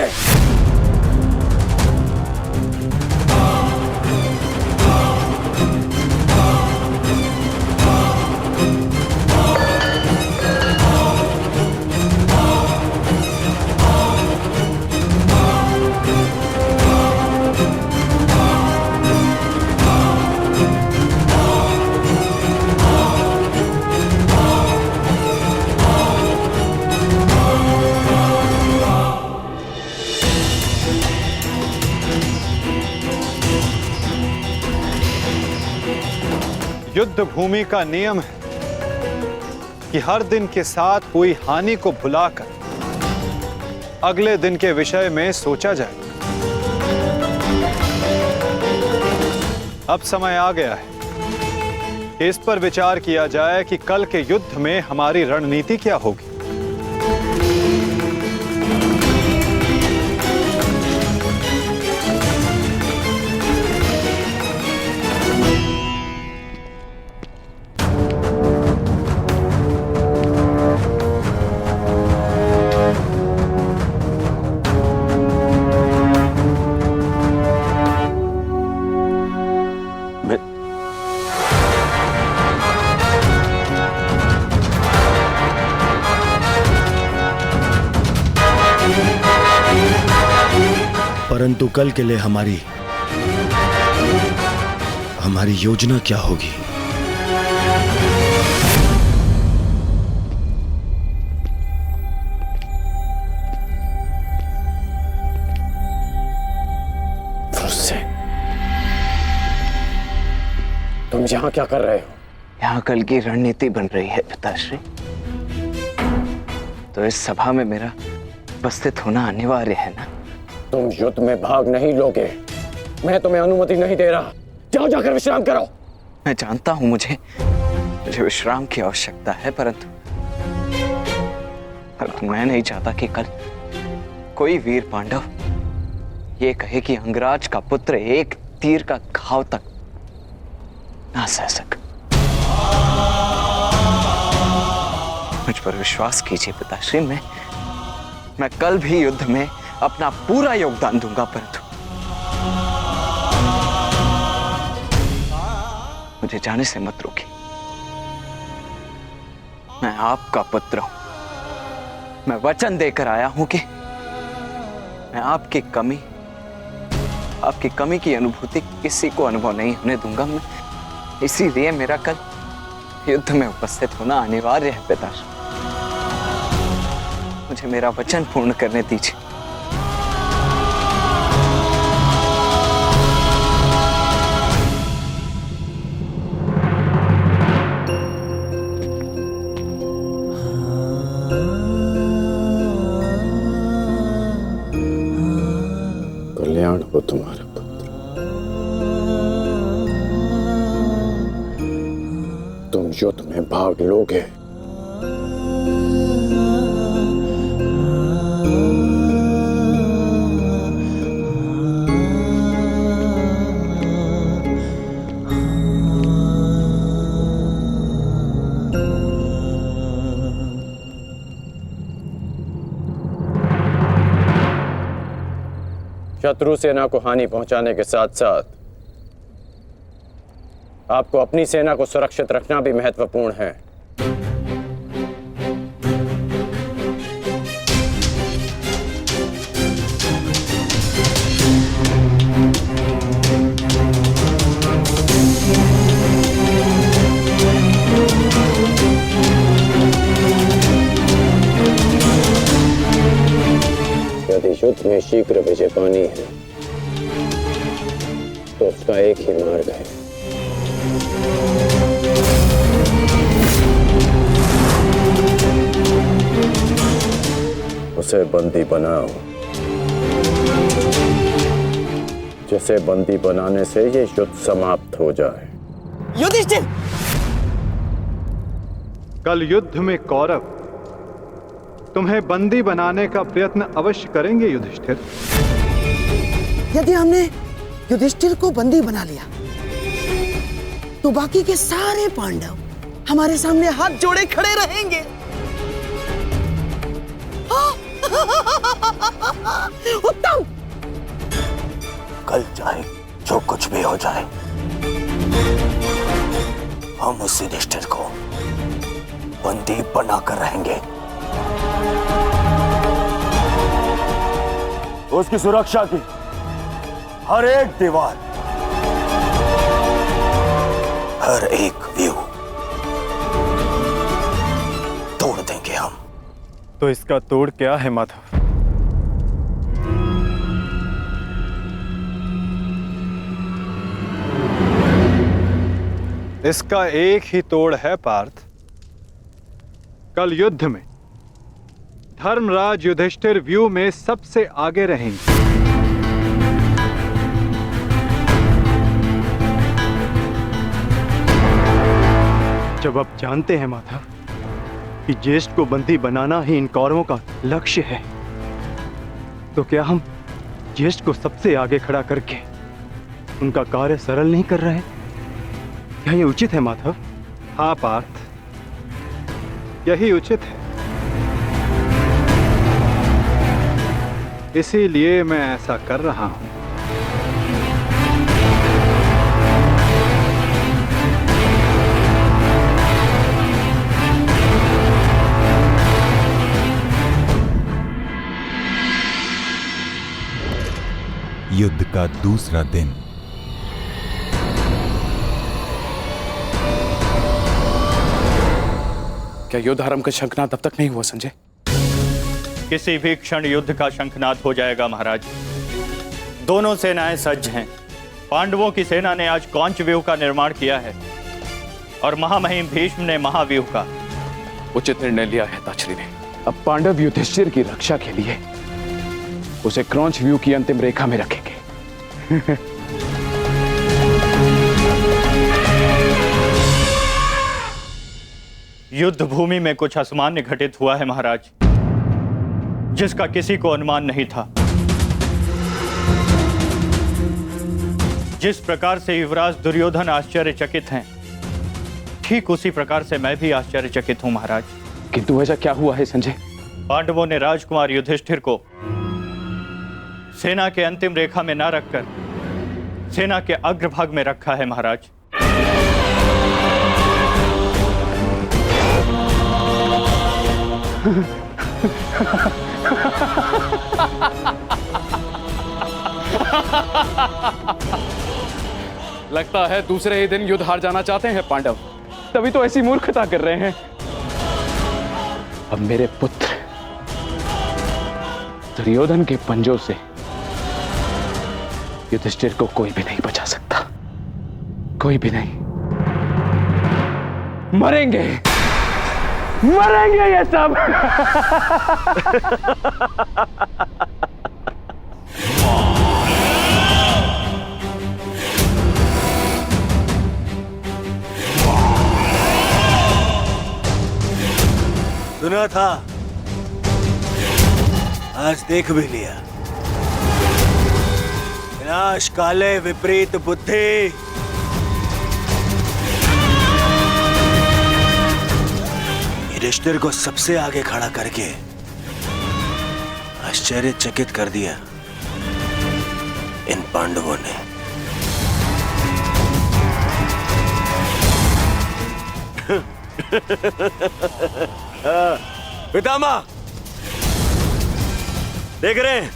युद्ध भूमि का नियम है कि हर दिन के साथ हुई हानि को भुलाकर अगले दिन के विषय में सोचा जाए। अब समय आ गया है कि इस पर विचार किया जाए कि कल के युद्ध में हमारी रणनीति क्या होगी। परंतु कल के लिए हमारी योजना क्या होगी? तुम यहाँ क्या कर रहे हो? यहाँ कल की रणनीति बन रही है पिताश्री। तो इस सभा में मेरा उपस्थित होना अनिवार्य है ना। तुम युद्ध में भाग नहीं लोगे। मैं तुम्हें अनुमति नहीं दे रहा। जाओ जाकर विश्राम करो। मैं जानता हूं मुझे विश्राम की आवश्यकता है, परंतु मैं नहीं चाहता कि कल कोई वीर पांडव ये कहे कि अंगराज का पुत्र एक तीर का घाव तक ना सह सका। मुझ पर विश्वास कीजिए पिताश्री, मैं कल भी युद्ध में अपना पूरा योगदान दूंगा, परंतु मुझे जाने से मत रोकिए। मैं आपका पुत्र हूं। मैं वचन देकर आया हूं कि मैं आपकी कमी की अनुभूति किसी को अनुभव नहीं होने दूंगा। मैं इसीलिए मेरा कल युद्ध में उपस्थित होना अनिवार्य है पिताश्री। मुझे मेरा वचन पूर्ण करने दीजिए। कल्याण हो तुम्हारा पुत्र। तुम युद्ध में भाग लोगे। शत्रु सेना को हानि पहुंचाने के साथ साथ आपको अपनी सेना को सुरक्षित रखना भी महत्वपूर्ण है। यदि युद्ध में शीघ्र विजय पानी है तो उसका एक ही मार्ग है, उसे बंदी बनाओ। जिसे बंदी बनाने से ये युद्ध समाप्त हो जाए। युधिष्ठिर! कल युद्ध में कौरव तुम्हें बंदी बनाने का प्रयत्न अवश्य करेंगे युधिष्ठिर। यदि हमने युधिष्ठिर को बंदी बना लिया तो बाकी के सारे पांडव हमारे सामने हाथ जोड़े खड़े रहेंगे। उत्तम! कल चाहे जो कुछ भी हो जाए, हम उस युधिष्ठिर को बंदी बनाकर रहेंगे। उसकी सुरक्षा की हर एक दीवार, हर एक व्यू तोड़ देंगे हम। तो इसका तोड़ क्या है माधव? इसका एक ही तोड़ है पार्थ। कल युद्ध में धर्मराज युधिष्ठिर व्यू में सबसे आगे रहेंगे। जब आप जानते हैं माधव कि ज्येष्ठ को बंदी बनाना ही इन कौरवों का लक्ष्य है, तो क्या हम ज्येष्ठ को सबसे आगे खड़ा करके उनका कार्य सरल नहीं कर रहे हैं? क्या ये उचित है माधव? हाँ पार्थ, यही उचित है। इसीलिए मैं ऐसा कर रहा हूं। युद्ध का दूसरा दिन। क्या युद्ध आरंभ का शंखनाद अब तक नहीं हुआ संजय? किसी भी क्षण युद्ध का शंखनाद हो जाएगा महाराज। दोनों सेनाएं सज्ज हैं। पांडवों की सेना ने आज कौंच व्यूह का निर्माण किया है और महामहिम भीष्म ने महाव्यूह का। उचित निर्णय लिया है ताछरी ने। अब पांडव युधिष्ठिर की रक्षा के लिए उसे क्रौंच व्यूह की अंतिम रेखा में रखेंगे। युद्ध भूमि में कुछ असामान्य घटित हुआ है महाराज, जिसका किसी को अनुमान नहीं था। जिस प्रकार से युवराज दुर्योधन आश्चर्यचकित हैं, ठीक उसी प्रकार से मैं भी आश्चर्यचकित हूं महाराज। किंतु ऐसा क्या हुआ है संजय? पांडवों ने राजकुमार युधिष्ठिर को सेना के अंतिम रेखा में न रखकर सेना के अग्रभाग में रखा है महाराज। लगता है दूसरे ही दिन युद्ध हार जाना चाहते हैं पांडव, तभी तो ऐसी मूर्खता कर रहे हैं। अब मेरे पुत्र दुर्योधन के पंजों से युधिष्ठिर को कोई भी नहीं बचा सकता, कोई भी नहीं। मरेंगे, मरेंगे ये सब। सुना था, आज देख भी लिया। विनाश काले विपरीत बुद्धि। युधिष्ठिर को सबसे आगे खड़ा करके आश्चर्यचकित कर दिया इन पांडवों ने। पितामह, देख रहे हैं,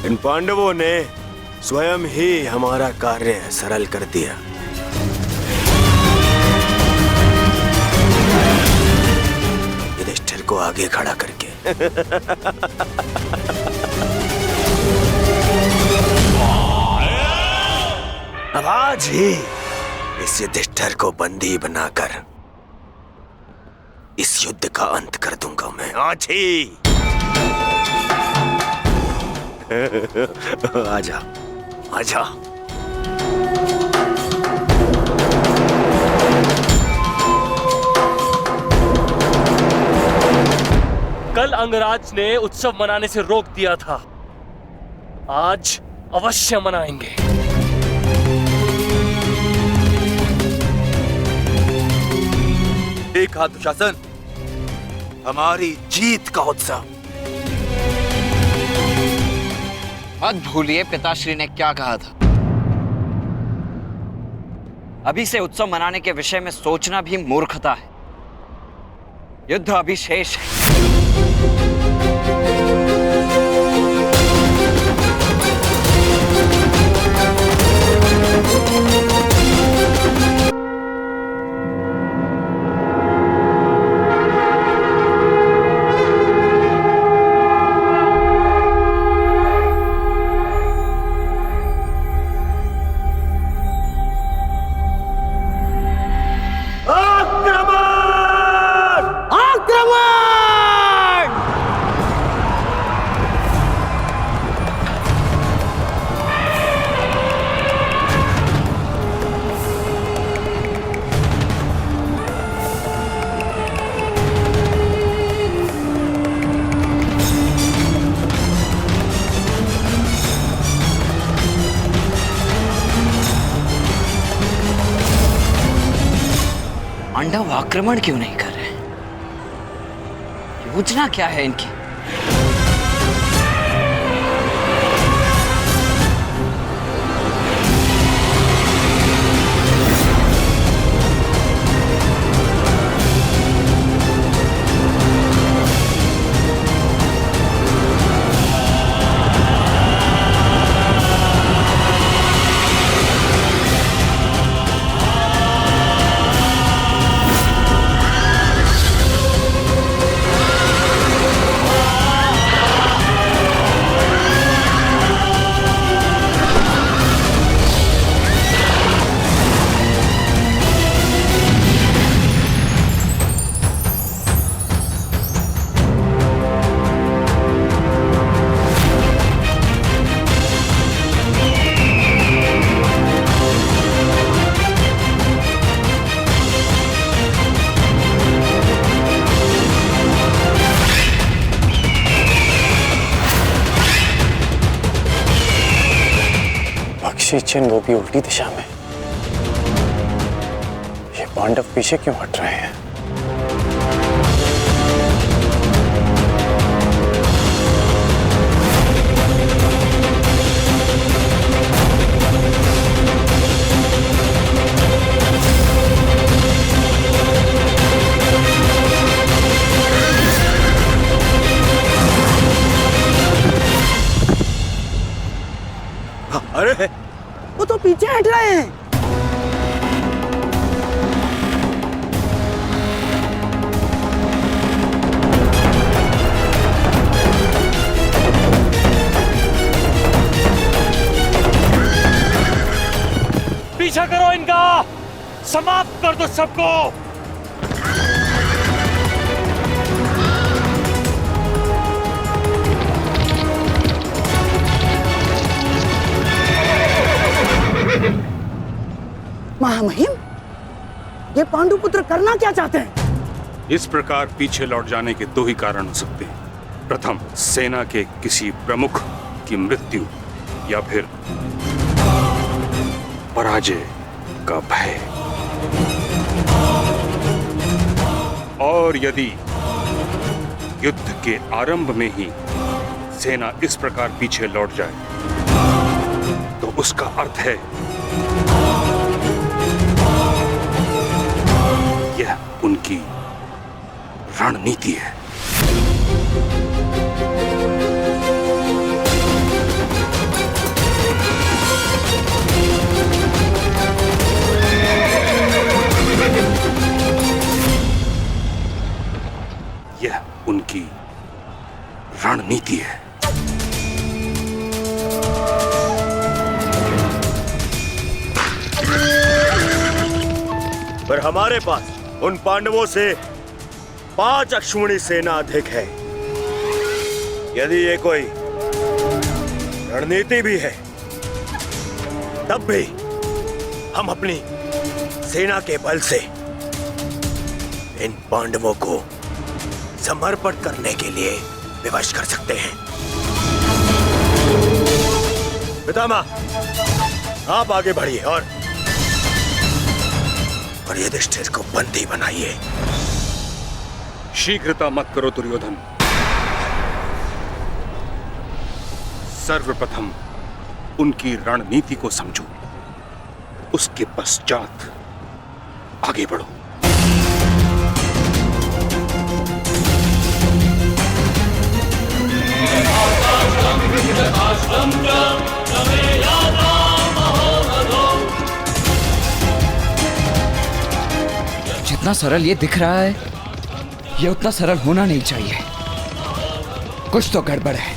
इन पांडवों ने स्वयं ही हमारा कार्य सरल कर दिया। युधिष्ठिर को आगे खड़ा करके। अब आज ही इस युधिष्ठिर को बंदी बनाकर इस युद्ध का अंत कर दूंगा मैं, आज ही। आजा, आजा। कल अंगराज ने उत्सव मनाने से रोक दिया था, आज अवश्य मनाएंगे। देखा दुशासन, हमारी जीत का उत्सव। मत भूलिए पिताश्री ने क्या कहा था। अभी से उत्सव मनाने के विषय में सोचना भी मूर्खता है। युद्ध अभी शेष है। पांडव आक्रमण क्यों नहीं कर रहे? योजना क्या है इनकी? चिन्ह वो भी उल्टी दिशा में। ये पांडव पीछे क्यों हट रहे हैं? वो तो पीछे हट रहे हैं। पीछा करो इनका, समाप्त कर दो सबको। महामहिम, ये पांडुपुत्र करना क्या चाहते हैं? इस प्रकार पीछे लौट जाने के दो ही कारण हो सकते हैं। प्रथम, सेना के किसी प्रमुख की मृत्यु, या फिर पराजय का भय। और यदि युद्ध के आरंभ में ही सेना इस प्रकार पीछे लौट जाए तो उसका अर्थ है यह उनकी रणनीति है। यह उनकी रणनीति है। पर हमारे पास उन पांडवों से 5 अश्विनी सेना अधिक है। यदि ये कोई रणनीति भी है, तब भी हम अपनी सेना के बल से इन पांडवों को समर्पण करने के लिए विवश कर सकते हैं। पितामह, आप आगे बढ़िए और युधिष्ठिर को बंदी बनाइए। शीघ्रता मत करो दुर्योधन। सर्वप्रथम उनकी रणनीति को समझो, उसके पश्चात आगे बढ़ो। जितना सरल ये दिख रहा है, ये उतना सरल होना नहीं चाहिए। कुछ तो गड़बड़ है।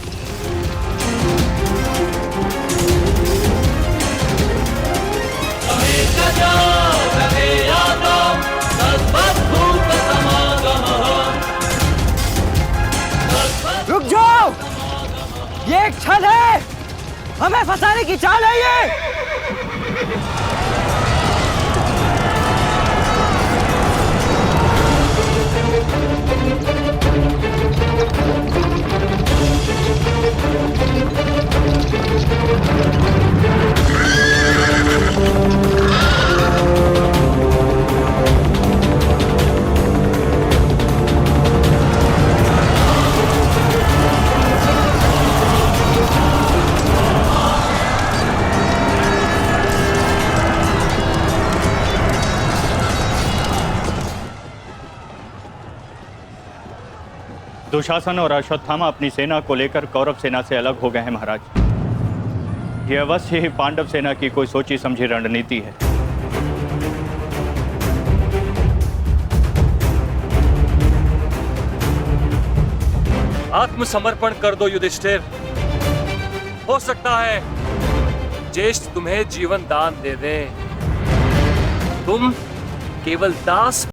रुक जाओ, ये एक छल है, हमें फंसाने की चाल है ये। दुशासन और अश्वत्थामा अपनी सेना को लेकर कौरव सेना से अलग हो गए हैं महाराज। यह अवश्य ही पांडव सेना की कोई सोची समझी रणनीति है। आत्मसमर्पण कर दो युधिष्ठिर। हो सकता है ज्येष्ठ तुम्हें जीवन दान दे दे। तुम केवल दास